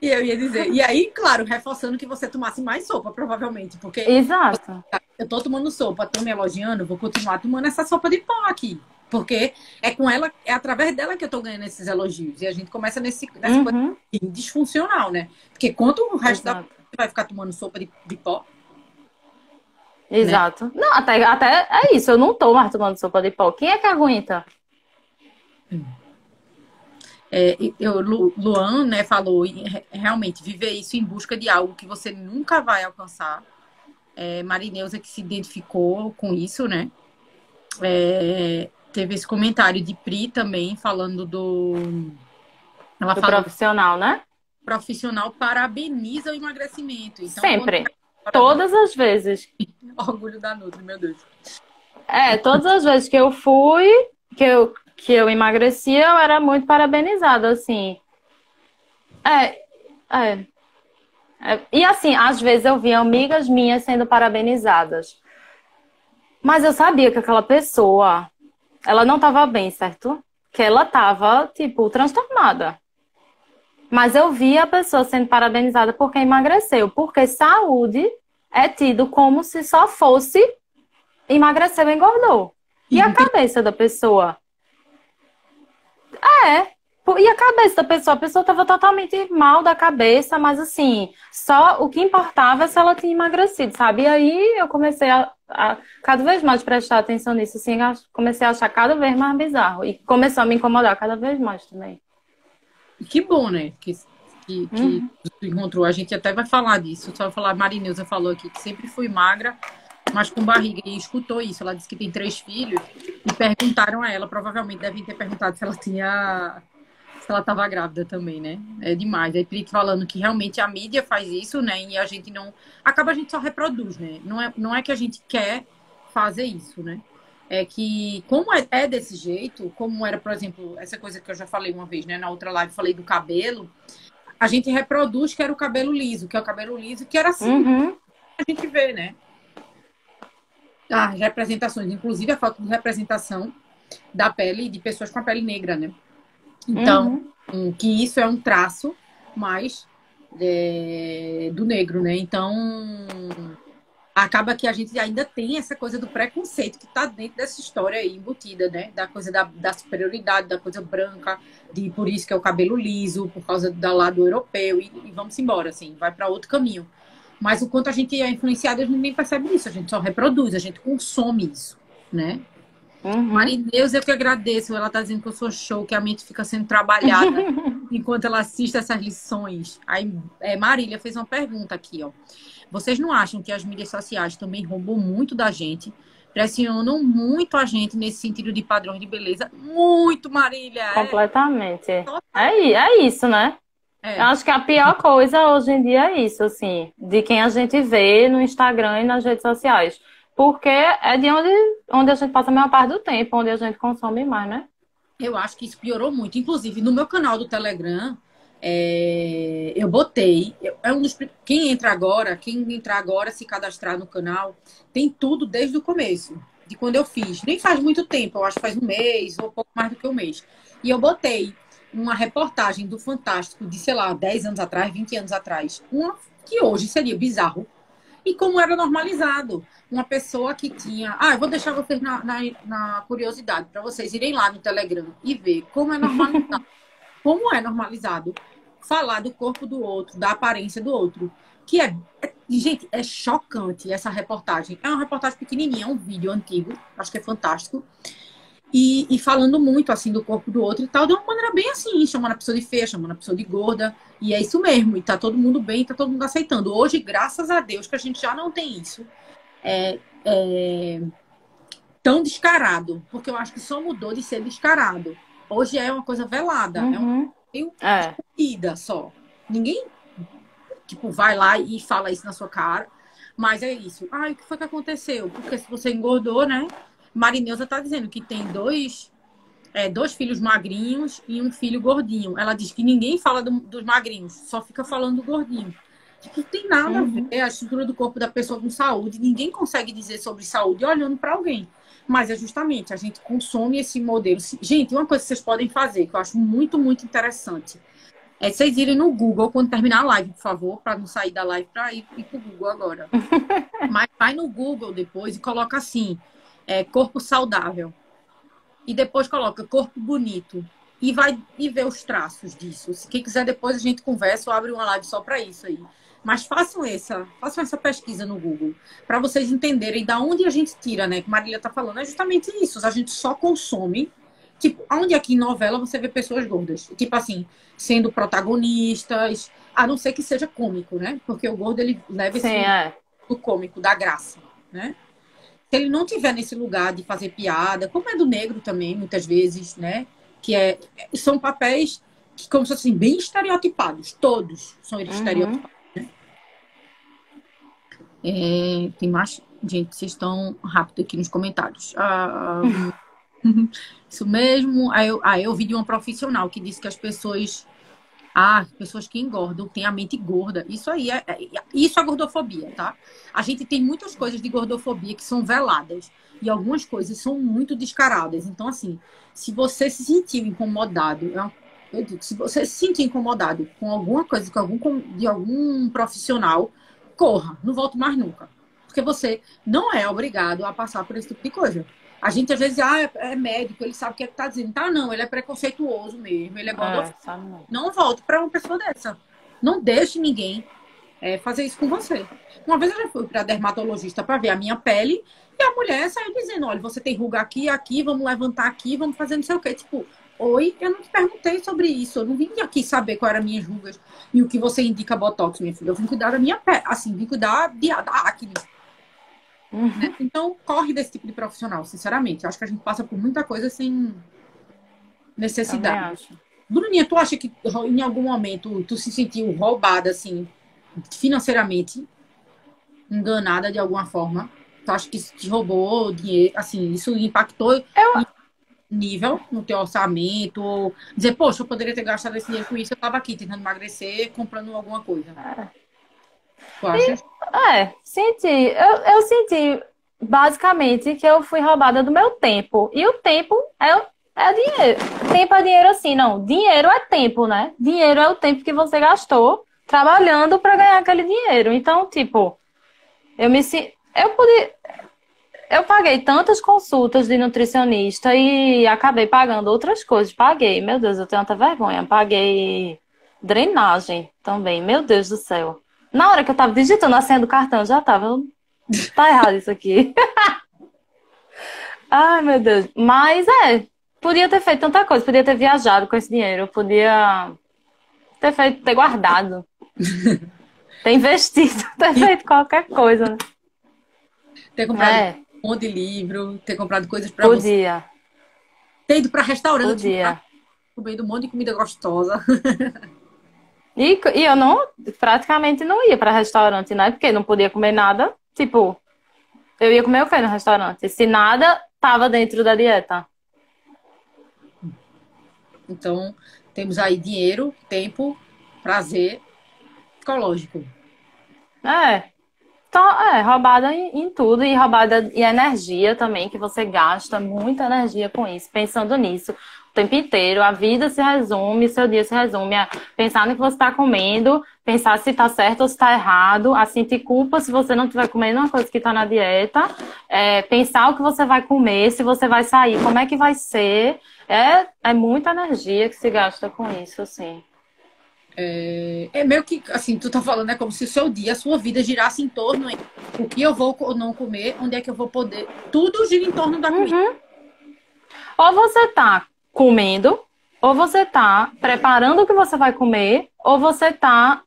e eu ia dizer, e aí, claro, reforçando que você tomasse mais sopa, provavelmente, porque Exato, eu tô tomando sopa, tô me elogiando, vou continuar tomando essa sopa de pó aqui. Porque é com ela, é através dela que eu tô ganhando esses elogios. E a gente começa nessa coisa uhum, disfuncional, né? Porque quanto o resto da vida exato, você vai ficar tomando sopa de pó, né? exato. Não, até é isso, eu não tô mais tomando sopa de pó. Quem é que aguenta? Luan, né, falou realmente viver isso em busca de algo que você nunca vai alcançar. Marineusa que se identificou com isso, né? Teve esse comentário de Pri também falando do. Ela Do falou profissional, né? profissional parabeniza o emagrecimento. Então, quando Sempre. parabéns, Todas as vezes. orgulho da Nutri, meu Deus. Todas as vezes que eu fui, que eu emagreci, eu era muito parabenizada, assim. É, é, E assim, às vezes eu via amigas minhas sendo parabenizadas. Mas eu sabia que aquela pessoa, ela não estava bem, certo? Que ela estava, tipo, transtornada. Mas eu via a pessoa sendo parabenizada porque emagreceu. Porque saúde é tido como se só fosse emagreceu e engordou. E E a não tem. cabeça da pessoa? É. E a cabeça da pessoa? A pessoa estava totalmente mal da cabeça, mas assim, só o que importava é se ela tinha emagrecido, sabe? E aí eu comecei a cada vez mais prestar atenção nisso, assim, comecei a achar cada vez mais bizarro. E começou a me incomodar cada vez mais também. Que bom, né? Que Uhum. tu encontrou. A gente até vai falar disso. Só vai falar, a Marineusa falou aqui que sempre fui magra, mas com barriga. E escutou isso. Ela disse que tem 3 filhos. E perguntaram a ela, provavelmente devem ter perguntado se ela tinha. Se ela estava grávida também, né? É demais. Aí Pri falando que realmente a mídia faz isso, né? E a gente não. Acaba a gente só reproduz, né? Não é que a gente quer fazer isso, né? É que, como é desse jeito, como era, por exemplo, essa coisa que eu já falei uma vez, né? Na outra live, falei do cabelo, a gente reproduz que era o cabelo liso, que é o cabelo liso, que era assim, Uhum. a gente vê, né? As representações, inclusive a falta de representação da pele de pessoas com a pele negra, né? Então, Uhum. que isso é um traço mais do negro, né? Então, acaba que a gente ainda tem essa coisa do preconceito que está dentro dessa história aí, embutida, né? Da coisa da superioridade, da coisa branca, de por isso que é o cabelo liso, por causa do lado europeu, e vamos embora, assim, vai para outro caminho. Mas o quanto a gente é influenciado, a gente nem percebe isso, a gente só reproduz, a gente consome isso, né? Uhum. Marineus, eu que agradeço. Ela tá dizendo que eu sou show, que a mente fica sendo trabalhada enquanto ela assiste essas lições. Aí, Marília fez uma pergunta aqui, ó. Vocês não acham que as mídias sociais também roubam muito da gente? Pressionam muito a gente nesse sentido de padrões de beleza? Muito, Marília! Completamente. Total. É isso, né? Eu É. acho que a pior coisa hoje em dia é isso, assim, de quem a gente vê no Instagram e nas redes sociais. Porque é de onde a gente passa a maior parte do tempo, onde a gente consome mais, né? Eu acho que isso piorou muito. Inclusive, no meu canal do Telegram, eu botei. Quem entrar agora, se cadastrar no canal, tem tudo desde o começo, de quando eu fiz. Nem faz muito tempo, eu acho que faz um mês, ou pouco mais do que um mês. E eu botei uma reportagem do Fantástico de, sei lá, 10 anos atrás, 20 anos atrás. Uma que hoje seria bizarro, e como era normalizado. Uma pessoa que tinha. Eu vou deixar vocês na curiosidade, para vocês irem lá no Telegram e ver como é normalizado. Como é normalizado falar do corpo do outro, da aparência do outro. Que gente, é chocante essa reportagem. É uma reportagem pequenininha, é um vídeo antigo, acho que é fantástico. E falando muito assim do corpo do outro e tal, de uma maneira bem assim, chamando a pessoa de feia, chamando a pessoa de gorda. E é isso mesmo, e tá todo mundo bem, tá todo mundo aceitando. Hoje, graças a Deus, que a gente já não tem isso tão descarado, porque eu acho que só mudou de ser descarado. Hoje é uma coisa velada, é uma Uhum. coisa É. escondida só. Ninguém, tipo, vai lá e fala isso na sua cara, mas é isso. O que foi que aconteceu? Porque se você engordou, né? Marineuza tá dizendo que tem dois filhos magrinhos e um filho gordinho. Ela diz que ninguém fala dos magrinhos, só fica falando do gordinho. Não tem nada a ver a estrutura do corpo da pessoa com saúde. Ninguém consegue dizer sobre saúde olhando para alguém. Mas é justamente, a gente consome esse modelo. Gente, uma coisa que vocês podem fazer, que eu acho muito, muito interessante, é vocês irem no Google quando terminar a live, por favor, para não sair da live para ir para o Google agora. Mas vai no Google depois e coloca assim, corpo saudável. E depois coloca corpo bonito. E vai e ver os traços disso. Se quem quiser, depois a gente conversa ou abre uma live só para isso aí. Mas façam essa pesquisa no Google, para vocês entenderem da onde a gente tira, né? Que Marília está falando, é justamente isso. A gente só consome. Tipo, onde aqui em novela você vê pessoas gordas? Tipo assim, sendo protagonistas, a não ser que seja cômico, né? Porque o gordo, ele leva esse do cômico, da graça, né? Se ele não tiver nesse lugar de fazer piada, como é do negro também, muitas vezes, né? São papéis que, como se fossem bem estereotipados. Todos são estereotipados. Tem mais... Gente, vocês estão rápido aqui nos comentários. Isso mesmo. Aí eu vi de uma profissional que disse que as pessoas que engordam têm a mente gorda. Isso aí isso é gordofobia, tá? A gente tem muitas coisas de gordofobia que são veladas. E algumas coisas são muito descaradas. Então, assim, se você se sentir incomodado, eu digo, se você se sentir incomodado com alguma coisa de algum profissional, corra, não volte mais nunca. Porque você não é obrigado a passar por esse tipo de coisa. A gente às vezes, é médico, ele sabe o que é que tá dizendo. Tá, não, ele é preconceituoso mesmo, ele é gordofóbico. Não volte para uma pessoa dessa. Não deixe ninguém fazer isso com você. Uma vez eu já fui para dermatologista para ver a minha pele e a mulher saiu dizendo, olha, você tem ruga aqui, aqui, vamos levantar aqui, vamos fazer não sei o quê. Tipo, oi, eu não te perguntei sobre isso, eu não vim aqui saber qual eram as minhas rugas e o que você indica botox, minha filha. Eu vim cuidar da minha pele, assim, vim cuidar da acne. Né? Então, corre desse tipo de profissional, sinceramente. Eu acho que a gente passa por muita coisa sem necessidade. Bruninha, tu acha que em algum momento tu se sentiu roubada, assim, financeiramente, enganada de alguma forma? Tu acha que te roubou dinheiro, assim, isso impactou em nível no teu orçamento? Ou dizer, poxa, eu poderia ter gastado esse dinheiro com isso, eu tava aqui tentando emagrecer, comprando alguma coisa. Tu acha? Senti. Eu senti basicamente que eu fui roubada do meu tempo. E o tempo é dinheiro. Tempo é dinheiro assim, não. Dinheiro é tempo, né? Dinheiro é o tempo que você gastou trabalhando para ganhar aquele dinheiro. Então, tipo, eu paguei tantas consultas de nutricionista e acabei pagando outras coisas. Paguei, meu Deus, eu tenho tanta vergonha. Paguei drenagem também, meu Deus do céu. Na hora que eu tava digitando a senha do cartão, já tava. Tá errado isso aqui. Ai, meu Deus. Mas podia ter feito tanta coisa. Podia ter viajado com esse dinheiro. Podia ter guardado. Ter investido. Ter feito qualquer coisa. Né? Ter comprado um monte de livro. Ter comprado coisas pra você. Podia. Ter ido pra restaurante. Podia. Comendo um monte de comida gostosa. E eu praticamente não ia para restaurante, né? Porque não podia comer nada. Tipo, eu ia comer o quê no restaurante? Se nada tava dentro da dieta. Então, temos aí dinheiro, tempo, prazer psicológico. Então, roubada em tudo e roubada e energia também, que você gasta muita energia com isso, pensando nisso o tempo inteiro. A vida se resume, seu dia se resume a pensar no que você está comendo, pensar se está certo ou se está errado, a sentir culpa se você não estiver comendo uma coisa que está na dieta, pensar o que você vai comer, se você vai sair, como é que vai ser. É muita energia que se gasta com isso, assim. É meio que, assim, tu tá falando, é como se o seu dia, a sua vida girasse em torno de o que eu vou ou não comer, onde é que eu vou poder. Tudo gira em torno da comida. Ou você tá comendo, ou você tá preparando o que você vai comer, ou você tá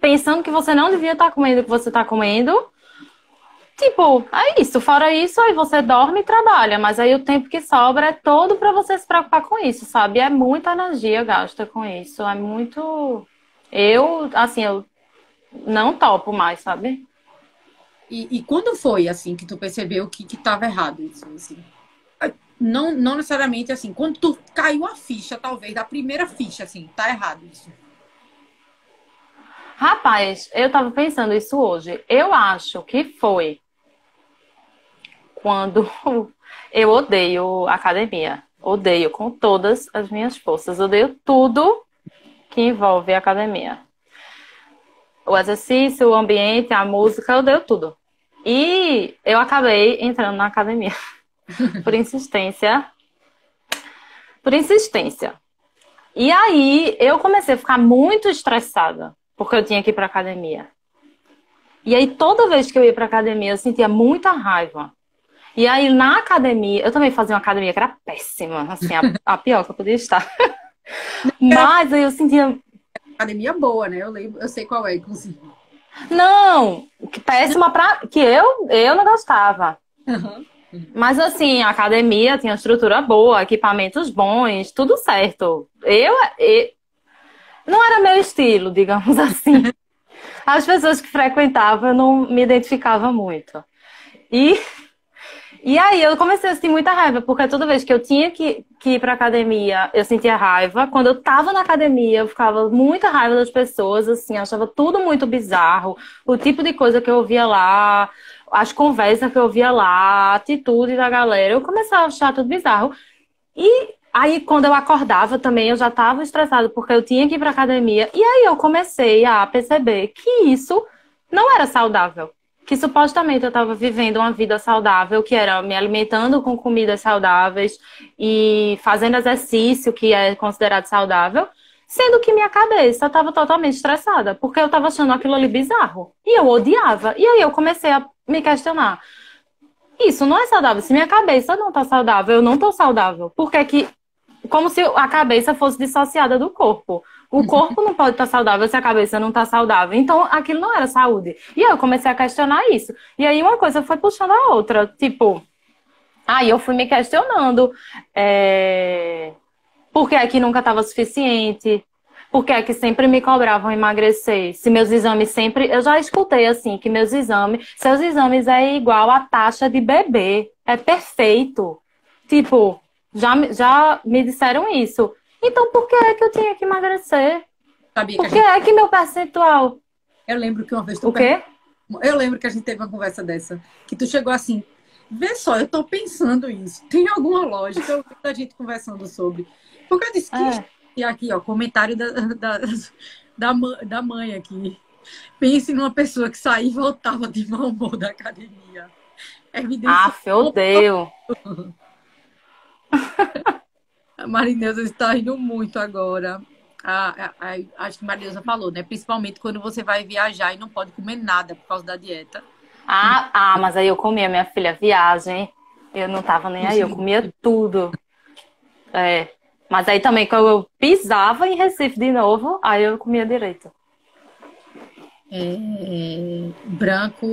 pensando que você não devia estar comendo o que você tá comendo. Tipo, é isso. Fora isso, aí você dorme e trabalha. Mas aí o tempo que sobra é todo pra você se preocupar com isso, sabe? É muita energia gasta com isso. É muito... Eu não topo mais, sabe? E quando foi, assim, que tu percebeu que tava errado isso, assim? não necessariamente assim, quando tu caiu a ficha, talvez, da primeira ficha, assim, tá errado isso. Rapaz, eu tava pensando isso hoje. Eu acho que foi quando eu odeio academia. Odeio com todas as minhas forças. Odeio tudo que envolve academia. O exercício, o ambiente, a música, eu odeio tudo. E eu acabei entrando na academia por insistência. Por insistência. E aí eu comecei a ficar muito estressada, porque eu tinha que ir pra academia. E aí toda vez que eu ia pra academia, eu sentia muita raiva. E aí na academia, eu também fazia uma academia que era péssima, assim, a pior que eu podia estar. Mas aí eu sentia, Academia boa, né? Eu lembro, eu sei qual é, inclusive. não, que péssima pra que eu não gostava. Uhum. Mas assim, a academia tinha estrutura boa, equipamentos bons, tudo certo. Não era meu estilo, digamos assim. As pessoas que frequentavam eu não me identificava muito. E E aí eu comecei a sentir muita raiva, porque toda vez que eu tinha que ir pra academia, eu sentia raiva. Quando eu tava na academia, eu ficava muita raiva das pessoas, assim, eu achava tudo muito bizarro. O tipo de coisa que eu ouvia lá, as conversas que eu ouvia lá, a atitude da galera, eu começava a achar tudo bizarro. E aí, quando eu acordava também, eu já tava estressada, porque eu tinha que ir pra academia. E aí eu comecei a perceber que isso não era saudável, que supostamente eu estava vivendo uma vida saudável, que era me alimentando com comidas saudáveis e fazendo exercício, que é considerado saudável, sendo que minha cabeça estava totalmente estressada, porque eu estava achando aquilo ali bizarro. E eu odiava. E aí eu comecei a me questionar. Isso não é saudável. Se minha cabeça não está saudável, eu não estou saudável. Por que que... Como se a cabeça fosse dissociada do corpo. O corpo não pode estar saudável se a cabeça não está saudável. Então, aquilo não era saúde. E aí eu comecei a questionar isso. E aí uma coisa foi puxando a outra. Tipo, aí eu fui me questionando. Por que é que nunca estava suficiente? Por que é que sempre me cobravam emagrecer? Se meus exames sempre... Eu já escutei assim, que seus exames é igual a taxa de bebê. É perfeito. Tipo, já me disseram isso. Então, por que é que eu tinha que emagrecer? Sabia que Por que é que meu percentual... Eu lembro que uma vez O quê? Eu lembro que a gente teve uma conversa dessa, que tu chegou assim, vê só, eu tô pensando isso, tem alguma lógica? Eu vi a gente conversando sobre. Porque eu disse que... E aqui, ó, comentário da mãe aqui. Pense numa pessoa que saía e voltava de mau humor da academia. Evidência. Eu odeio. A Marineuza está rindo muito agora. Acho que a Marineuza falou, né? Principalmente quando você vai viajar e não pode comer nada por causa da dieta. Mas aí eu comia, minha filha, viagem. Eu não tava nem aí, eu comia tudo. Mas aí também, quando eu pisava em Recife de novo, aí eu comia direito. Branco,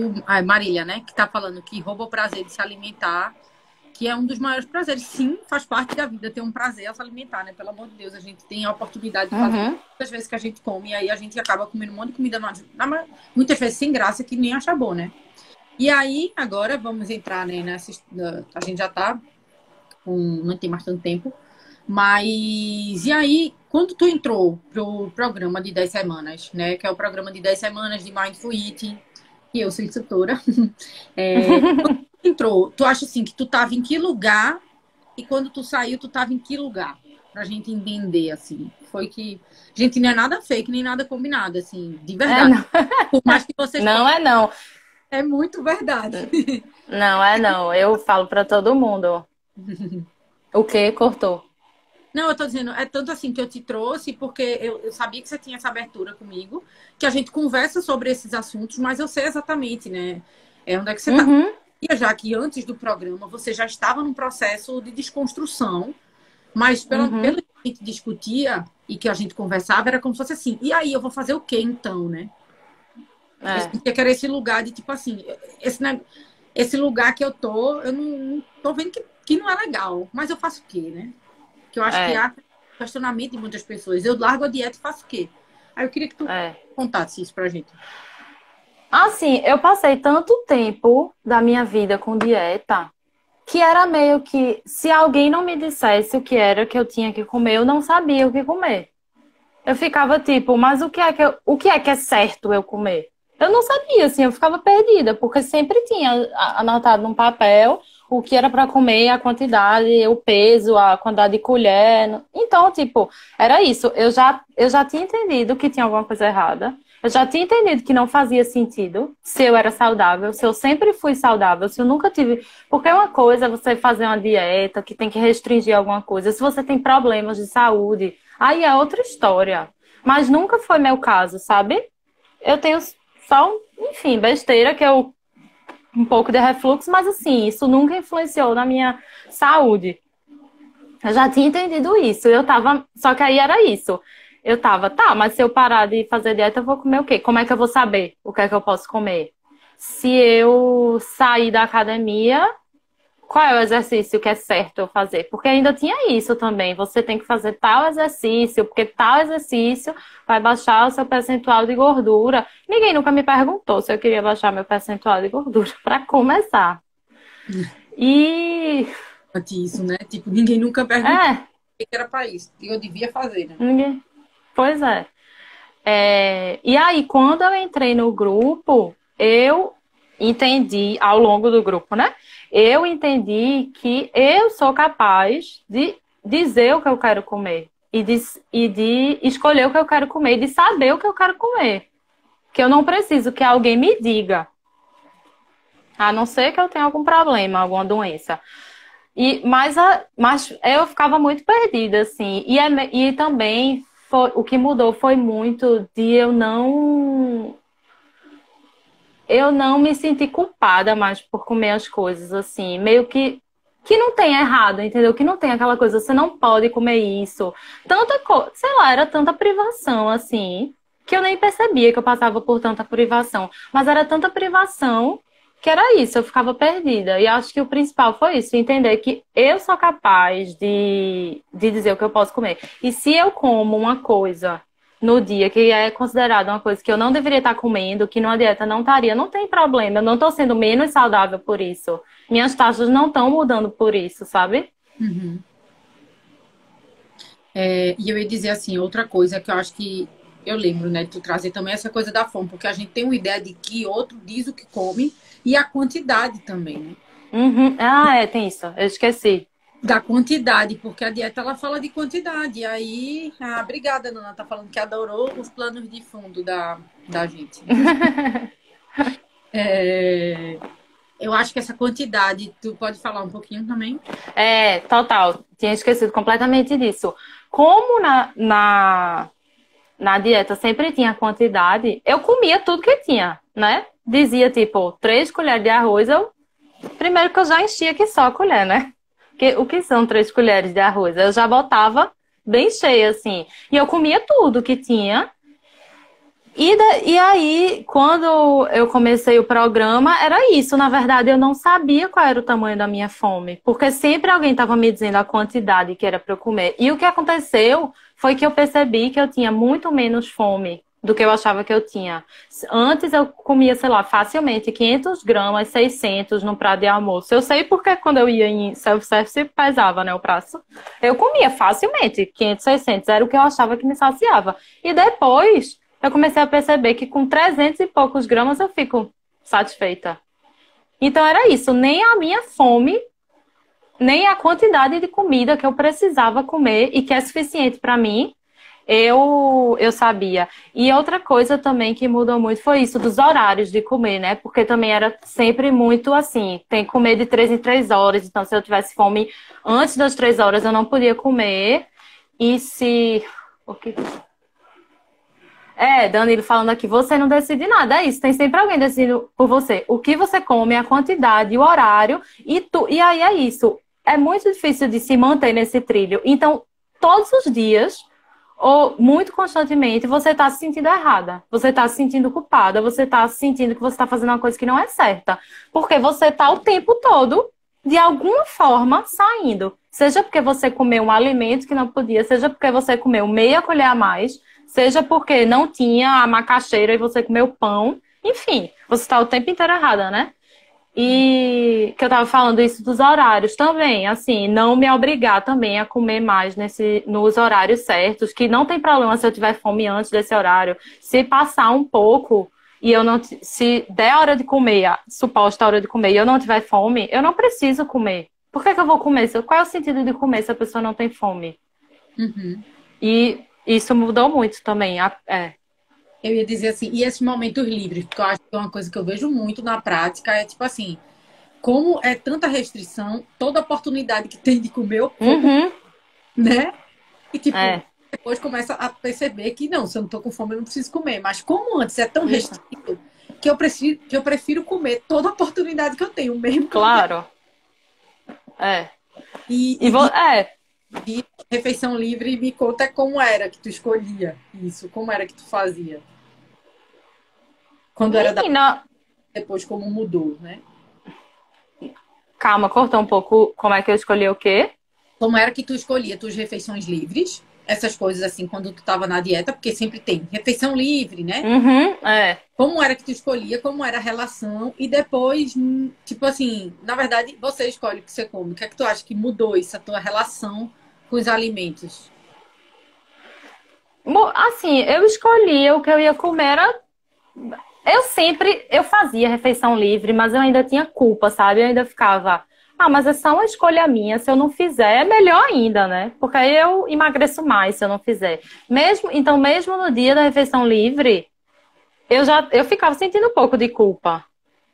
Marília, né? Que tá falando que rouba o prazer de se alimentar, que é um dos maiores prazeres. Sim, faz parte da vida ter um prazer ao se alimentar, né? Pelo amor de Deus, a gente tem a oportunidade de fazer muitas vezes que a gente come, e aí a gente acaba comendo um monte de comida, muitas vezes sem graça, que nem acha bom, né? E aí, agora vamos entrar, né? A gente já tá não tem mais tanto tempo. Mas, e aí, quando tu entrou pro programa de 10 semanas, né? Que é o programa de 10 semanas de Mindful Eating, que eu sou instrutora. Quando tu entrou, tu acha assim, que tu tava em que lugar? E quando tu saiu, tu tava em que lugar? Pra gente entender, assim. Foi que... Gente, não é nada fake, nem nada combinado, assim, de verdade. Por mais que vocês... Não é não. É muito verdade. Não é não. Eu falo pra todo mundo. O quê? Cortou. Não, eu tô dizendo, é tanto assim que eu te trouxe, porque eu sabia que você tinha essa abertura comigo, que a gente conversa sobre esses assuntos, mas eu sei exatamente, né? Onde é que você tá. E já que antes do programa você já estava num processo de desconstrução, mas pelo que a gente discutia e que a gente conversava, era como se fosse assim, e aí, eu vou fazer o quê então, né? Eu sentia que era esse lugar de, tipo assim, esse lugar que eu não tô vendo que não é legal, mas eu faço o quê, né? Que eu acho que há questionamento de muitas pessoas. Eu largo a dieta e faço o quê? Aí eu queria que tu contasse isso pra gente. Assim, eu passei tanto tempo da minha vida com dieta que era meio que, se alguém não me dissesse o que era que eu tinha que comer, eu não sabia o que comer. Eu ficava tipo, mas o que é certo eu comer? Eu não sabia, assim, eu ficava perdida, porque sempre tinha anotado num papel o que era para comer, a quantidade, o peso, a quantidade de colher. Então, tipo, era isso. Eu já tinha entendido que tinha alguma coisa errada. Eu já tinha entendido que não fazia sentido se eu era saudável, se eu sempre fui saudável, se eu nunca tive. Porque uma coisa é você fazer uma dieta que tem que restringir alguma coisa. Se você tem problemas de saúde, aí é outra história. Mas nunca foi meu caso, sabe? Eu tenho só, enfim, besteira que eu um pouco de refluxo, mas assim, isso nunca influenciou na minha saúde. Eu já tinha entendido isso. Eu tava, só que aí era isso. Eu tava, tá, mas se eu parar de fazer dieta, eu vou comer o quê? Como é que eu vou saber o que é que eu posso comer? Se eu sair da academia, qual é o exercício que é certo eu fazer? Porque ainda tinha isso também. Você tem que fazer tal exercício, porque tal exercício vai baixar o seu percentual de gordura. Ninguém nunca me perguntou se eu queria baixar meu percentual de gordura, para começar. E Isso, né? Tipo, ninguém nunca perguntou é, o que era para isso. E eu devia fazer, né? ninguém. Pois é. E aí, quando eu entrei no grupo, eu entendi, ao longo do grupo, né? Eu entendi que eu sou capaz de dizer o que eu quero comer. E de escolher o que eu quero comer, de saber o que eu quero comer. Que eu não preciso que alguém me diga. A não ser que eu tenha algum problema, alguma doença. Mas eu ficava muito perdida, assim. E também o que mudou foi muito de eu não me sentir culpada mais por comer as coisas, assim. Meio que não tem errado, entendeu? Que não tem aquela coisa, você não pode comer isso. Tanta coisa, sei lá, era tanta privação, assim, que eu nem percebia que eu passava por tanta privação. Mas era tanta privação que era isso, eu ficava perdida. E acho que o principal foi isso, entender que eu sou capaz de dizer o que eu posso comer. E se eu como uma coisa no dia que é considerada uma coisa que eu não deveria estar comendo, que numa dieta não estaria, não tem problema. Eu não estou sendo menos saudável por isso. Minhas taxas não estão mudando por isso, sabe? Uhum. E eu ia dizer assim, outra coisa que eu acho que eu lembro, né, de tu trazer também essa coisa da fome, porque a gente tem uma ideia de que outro diz o que come e a quantidade também, né? Uhum. Ah, tem isso. Eu esqueci. Da quantidade, porque a dieta ela fala de quantidade. E aí, obrigada, Nana, tá falando que adorou os planos de fundo da gente. Eu acho que essa quantidade, tu pode falar um pouquinho também? Total. Tinha esquecido completamente disso. Como na dieta sempre tinha quantidade, eu comia tudo que tinha, né? Dizia, tipo, 3 colheres de arroz, primeiro que eu já enchia aqui só a colher, né? Porque o que são 3 colheres de arroz? Eu já botava bem cheia, assim. E eu comia tudo que tinha. E aí, quando eu comecei o programa, era isso. Na verdade, eu não sabia qual era o tamanho da minha fome. Porque sempre alguém estava me dizendo a quantidade que era para eu comer. E o que aconteceu foi que eu percebi que eu tinha muito menos fome do que eu achava que eu tinha. Antes eu comia, sei lá, facilmente 500 gramas, 600 no prato de almoço. Eu sei porque quando eu ia em self-service pesava, né, o prato. Eu comia facilmente 500, 600. Era o que eu achava que me saciava. E depois eu comecei a perceber que com 300 e poucos gramas eu fico satisfeita. Então era isso, nem a minha fome, nem a quantidade de comida que eu precisava comer e que é suficiente para mim, eu sabia. E outra coisa também que mudou muito foi isso dos horários de comer, né? Porque também era sempre muito assim, tem que comer de 3 em 3 horas, então se eu tivesse fome antes das 3 horas eu não podia comer. E se... O que... Danilo falando aqui, você não decide nada, é isso, tem sempre alguém decidindo por você. O que você come, a quantidade, o horário, e aí é isso. É muito difícil de se manter nesse trilho. Então, todos os dias, ou muito constantemente, você está se sentindo errada. Você está se sentindo culpada, você está sentindo que você está fazendo uma coisa que não é certa. Porque você está o tempo todo, de alguma forma, saindo. Seja porque você comeu um alimento que não podia, seja porque você comeu meia colher a mais, seja porque não tinha a macaxeira e você comeu pão. Enfim, você está o tempo inteiro errada, né? que eu tava falando isso dos horários também, assim, não me obrigar também a comer mais nos horários certos, que não tem problema se eu tiver fome antes desse horário. Se passar um pouco e eu não, se der a hora de comer, a suposta hora de comer, e eu não tiver fome, eu não preciso comer. Por que que eu vou comer? Qual é o sentido de comer se a pessoa não tem fome? Uhum. E isso mudou muito também. Eu ia dizer assim, e esses momentos livres, porque eu acho que é uma coisa que eu vejo muito na prática, é tipo assim, como é tanta restrição, toda oportunidade que tem de comer, eu como, Uhum. né? E tipo, É. depois começa a perceber que não, se eu não tô com fome, eu não preciso comer. Mas como antes é tão Isso. restrito, que eu prefiro comer toda oportunidade que eu tenho, mesmo que eu não tenha. Claro. É. E, E e, é. e refeição livre, me conta como era que tu escolhia isso, como era que tu fazia. Quando era Menina, depois como mudou, né? calma, cortou um pouco como é que eu escolhi o quê? Como era que tu escolhia tuas refeições livres? Essas coisas assim, quando tu tava na dieta, porque sempre tem refeição livre, né? Uhum, é. Como era que tu escolhia, como era a relação, e depois, tipo assim, na verdade, você escolhe o que você come. O que é que tu acha que mudou isso, a tua relação com os alimentos? Bom, assim, eu escolhia o que eu ia comer. Eu fazia refeição livre, mas eu ainda tinha culpa, sabe? Eu ainda ficava, mas é só uma escolha minha. Se eu não fizer, é melhor ainda, né? Porque aí eu emagreço mais se eu não fizer. Então, mesmo no dia da refeição livre, eu ficava sentindo um pouco de culpa.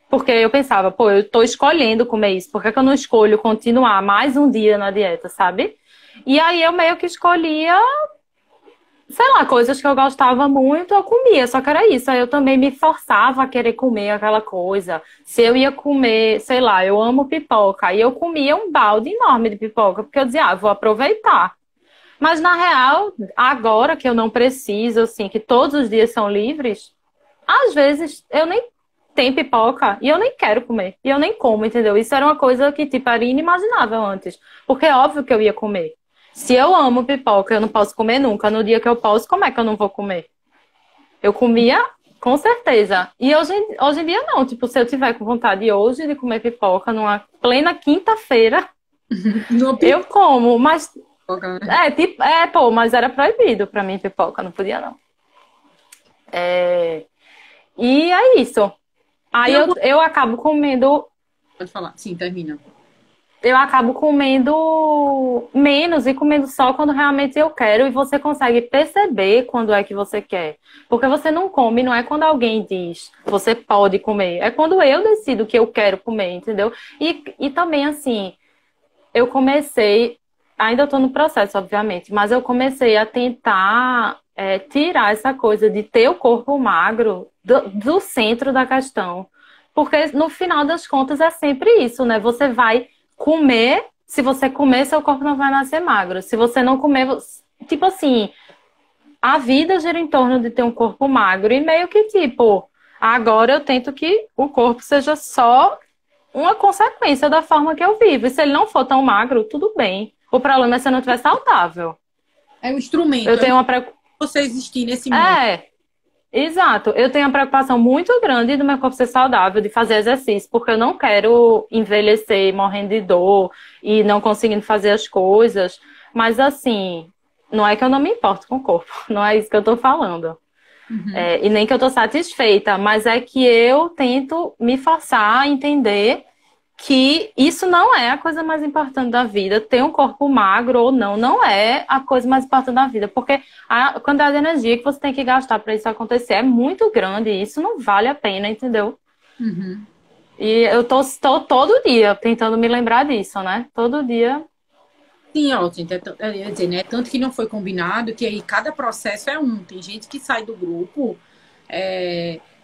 Porque eu pensava, pô, eu tô escolhendo comer isso. Por que que eu não escolho continuar mais um dia na dieta, sabe? E aí eu meio que escolhia, sei lá, coisas que eu gostava muito, eu comia, só que era isso. Aí eu também me forçava a querer comer aquela coisa. Se eu ia comer, sei lá, eu amo pipoca, aí eu comia um balde enorme de pipoca, porque eu dizia, vou aproveitar. Mas na real, agora que eu não preciso, assim, que todos os dias são livres, às vezes eu nem tenho pipoca e eu nem quero comer. E eu nem como, entendeu? Isso era uma coisa que, tipo, era inimaginável antes. Porque é óbvio que eu ia comer. Se eu amo pipoca, eu não posso comer nunca. No dia que eu posso, como é que eu não vou comer? Eu comia com certeza. E hoje em dia não. Tipo, se eu tiver com vontade hoje de comer pipoca numa plena quinta-feira, No eu como. Mas, pipoca, né? mas era proibido pra mim pipoca. Não podia, não. E é isso. Aí Tem alguma... eu acabo comendo. Pode falar. Sim, termina. Eu acabo comendo menos e comendo só quando realmente eu quero, e você consegue perceber quando é que você quer. Porque você não come, não é quando alguém diz você pode comer, é quando eu decido que eu quero comer, entendeu? E também, assim, eu comecei, ainda estou no processo, obviamente, mas eu comecei a tentar tirar essa coisa de ter o corpo magro do centro da questão. Porque no final das contas é sempre isso, né? Você vai comer, se você comer, seu corpo não vai nascer magro. Se você não comer, tipo assim, a vida gira em torno de ter um corpo magro e meio que tipo, agora eu tento que o corpo seja só uma consequência da forma que eu vivo. E se ele não for tão magro, tudo bem. O problema é se eu não estiver saudável. É um instrumento, Eu tenho uma você existir nesse mundo. Exato. Eu tenho uma preocupação muito grande do meu corpo ser saudável, de fazer exercício, porque eu não quero envelhecer morrendo de dor e não conseguindo fazer as coisas. Mas assim, não é que eu não me importo com o corpo, não é isso que eu tô falando. Uhum. E nem que eu tô satisfeita, mas é que eu tento me forçar a entender que isso não é a coisa mais importante da vida. Ter um corpo magro ou não, não é a coisa mais importante da vida. Porque a quantidade de energia que você tem que gastar para isso acontecer é muito grande. E isso não vale a pena, entendeu? Uhum. E eu tô todo dia tentando me lembrar disso, né? Todo dia. Sim, ó, gente, eu ia dizer, né? Tanto que não foi combinado, que aí cada processo é um. Tem gente que sai do grupo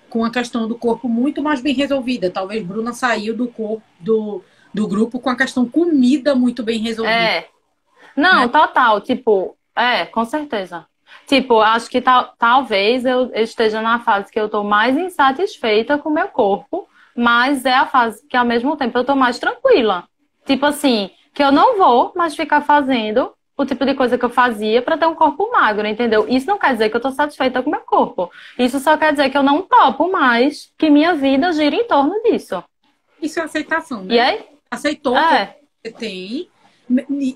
com a questão do corpo muito mais bem resolvida. Talvez Bruna saiu do corpo do grupo com a questão comida muito bem resolvida. Não, Né? total. Tipo, com certeza. Tipo, acho que talvez eu esteja na fase que eu tô mais insatisfeita com o meu corpo, mas é a fase que, ao mesmo tempo, eu tô mais tranquila. Tipo assim, que eu não vou mais ficar fazendo o tipo de coisa que eu fazia pra ter um corpo magro, entendeu? Isso não quer dizer que eu tô satisfeita com o meu corpo. Isso só quer dizer que eu não topo mais que minha vida gira em torno disso. Isso é aceitação, E né? aí? Aceitou o que É. você tem,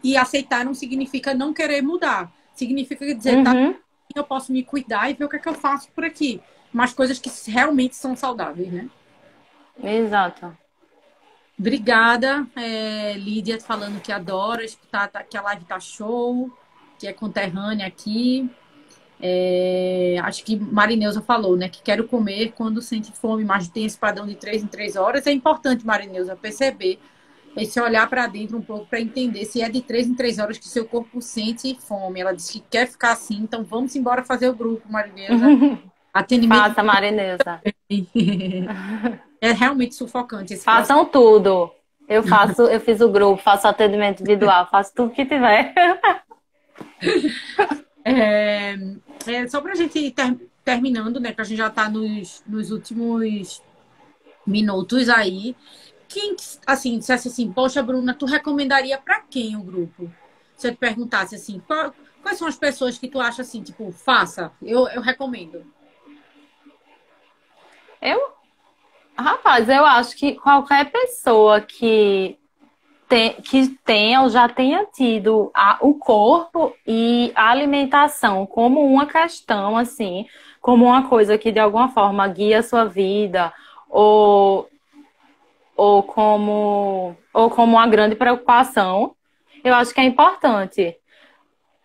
e aceitar não significa não querer mudar. Significa dizer, tá, Uhum. eu posso me cuidar e ver o que é que eu faço por aqui. Mas coisas que realmente são saudáveis, né? Exato. Obrigada, Lídia, falando que adora escutar, que a live tá show, que é conterrânea aqui. Acho que Marineuza falou, né? Que quero comer quando sente fome, mas tem esse padrão de 3 em 3 horas. É importante, Marineuza, perceber esse olhar para dentro um pouco para entender se é de 3 em 3 horas que seu corpo sente fome. Ela disse que quer ficar assim, então vamos embora fazer o grupo, Marineuza. Atendimento Faça, Marineusa. é realmente sufocante esse processo. Façam tudo. Eu fiz o grupo, faço atendimento individual, faço tudo que tiver. Só para a gente ir terminando, né? Que a gente já está nos últimos minutos aí. Quem, assim, dissesse assim, poxa, Bruna, tu recomendaria para quem o grupo? Se eu te perguntasse assim, quais são as pessoas que tu acha assim, tipo, faça, eu recomendo. Rapaz, eu acho que qualquer pessoa que tenha ou já tenha tido o corpo e a alimentação como uma questão, assim, como uma coisa que de alguma forma guia a sua vida, ou, ou como uma grande preocupação, eu acho que é importante.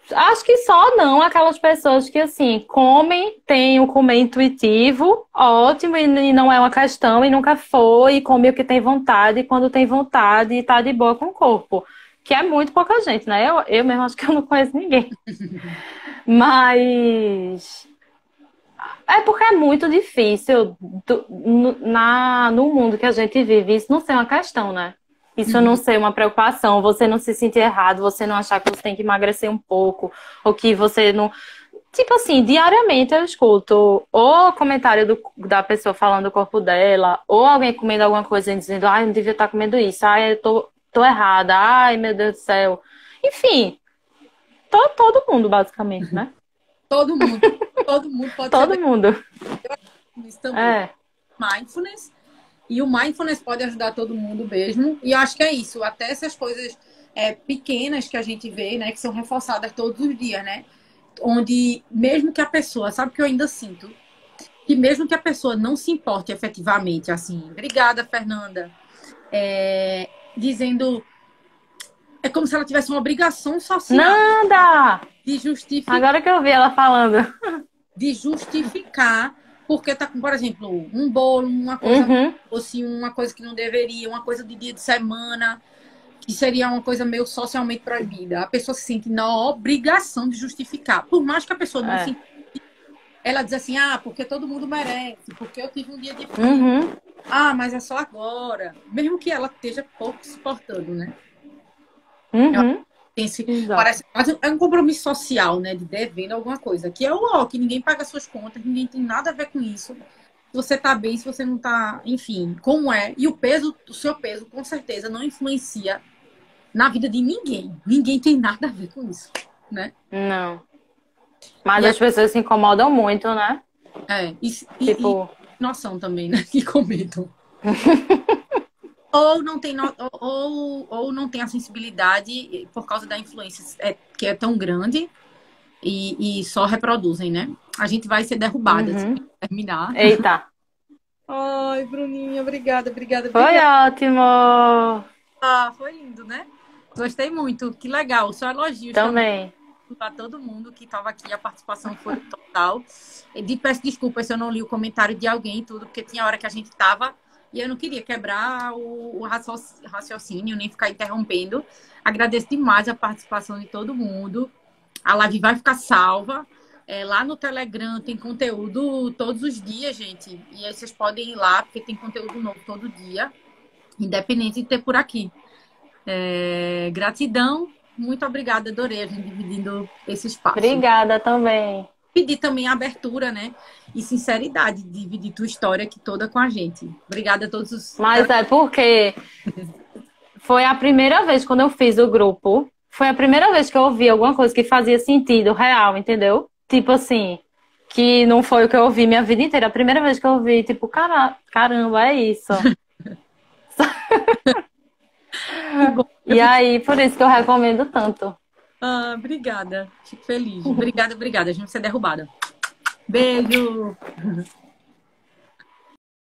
Acho que só não aquelas pessoas que, assim, comem, têm o comer intuitivo, ótimo, e não é uma questão, e nunca foi, e come o que tem vontade, e quando tem vontade, e tá de boa com o corpo. Que é muito pouca gente, né? Eu mesmo acho que eu não conheço ninguém. Mas é porque é muito difícil no mundo que a gente vive, isso não ser uma questão, né? Isso não ser uma preocupação, você não se sentir errado, você não achar que você tem que emagrecer um pouco, ou que você não. Tipo assim, diariamente eu escuto ou comentário da pessoa falando do corpo dela, ou alguém comendo alguma coisa e dizendo, ai, eu não devia estar comendo isso, ai, eu tô errada, ai, meu Deus do céu. Enfim, todo mundo, basicamente, né? Todo mundo pode ser Todo mundo. isso também. É. Mindfulness. E o mindfulness pode ajudar todo mundo mesmo. E eu acho que é isso. Até essas coisas pequenas que a gente vê, né? Que são reforçadas todos os dias, né? Onde, mesmo que a pessoa... Sabe o que eu ainda sinto? Que mesmo que a pessoa não se importe efetivamente, assim... Obrigada, Fernanda. Dizendo... É como se ela tivesse uma obrigação social. Nanda! De justificar. Agora que eu vi ela falando. De justificar porque tá com, por exemplo, um bolo, uma coisa, ou se uma coisa que não deveria, uma coisa de dia de semana, que seria uma coisa meio socialmente proibida. A pessoa se sente na obrigação de justificar. Por mais que a pessoa não se... Ela diz assim, porque todo mundo merece, porque eu tive um dia de frio. Mas é só agora. Mesmo que ela esteja pouco se portando, né? Parece um compromisso social, né? De devendo alguma coisa. Que é que ninguém paga suas contas, ninguém tem nada a ver com isso. Se você tá bem, se você não tá, enfim, como é. E o seu peso, com certeza, não influencia na vida de ninguém. Ninguém tem nada a ver com isso, né? Não. Mas as pessoas se incomodam muito, né? Tipo... E noção também, né? Que comentam. Ou não tem a sensibilidade por causa da influência que é tão grande e só reproduzem, né? A gente vai ser derrubada se terminar. Eita! Ai, Bruninha, obrigada. Foi ótimo! Foi lindo, né? Gostei muito, que legal. Só elogios também. Para todo mundo que estava aqui, a participação foi total. Peço desculpas se eu não li o comentário de alguém e tudo, porque tinha hora que a gente estava... E eu não queria quebrar o raciocínio, nem ficar interrompendo. Agradeço demais a participação de todo mundo. A live vai ficar salva. Lá no Telegram tem conteúdo todos os dias, gente. E aí vocês podem ir lá, porque tem conteúdo novo todo dia. Independente de ter por aqui. Gratidão. Muito obrigada. Adorei a gente dividindo esse espaço. Obrigada também. Pedir também a abertura, né? E sinceridade de dividir tua história aqui toda com a gente. Obrigada a todos os... Mas é porque foi a primeira vez quando eu fiz o grupo, foi a primeira vez que eu ouvi alguma coisa que fazia sentido, real, entendeu? Tipo assim, que não foi o que eu ouvi minha vida inteira. A primeira vez que eu ouvi, tipo, caramba, é isso. Que bom. E aí, por isso que eu recomendo tanto. Ah, obrigada. Fico feliz. Obrigada, obrigada. A gente vai ser derrubada. Beijo!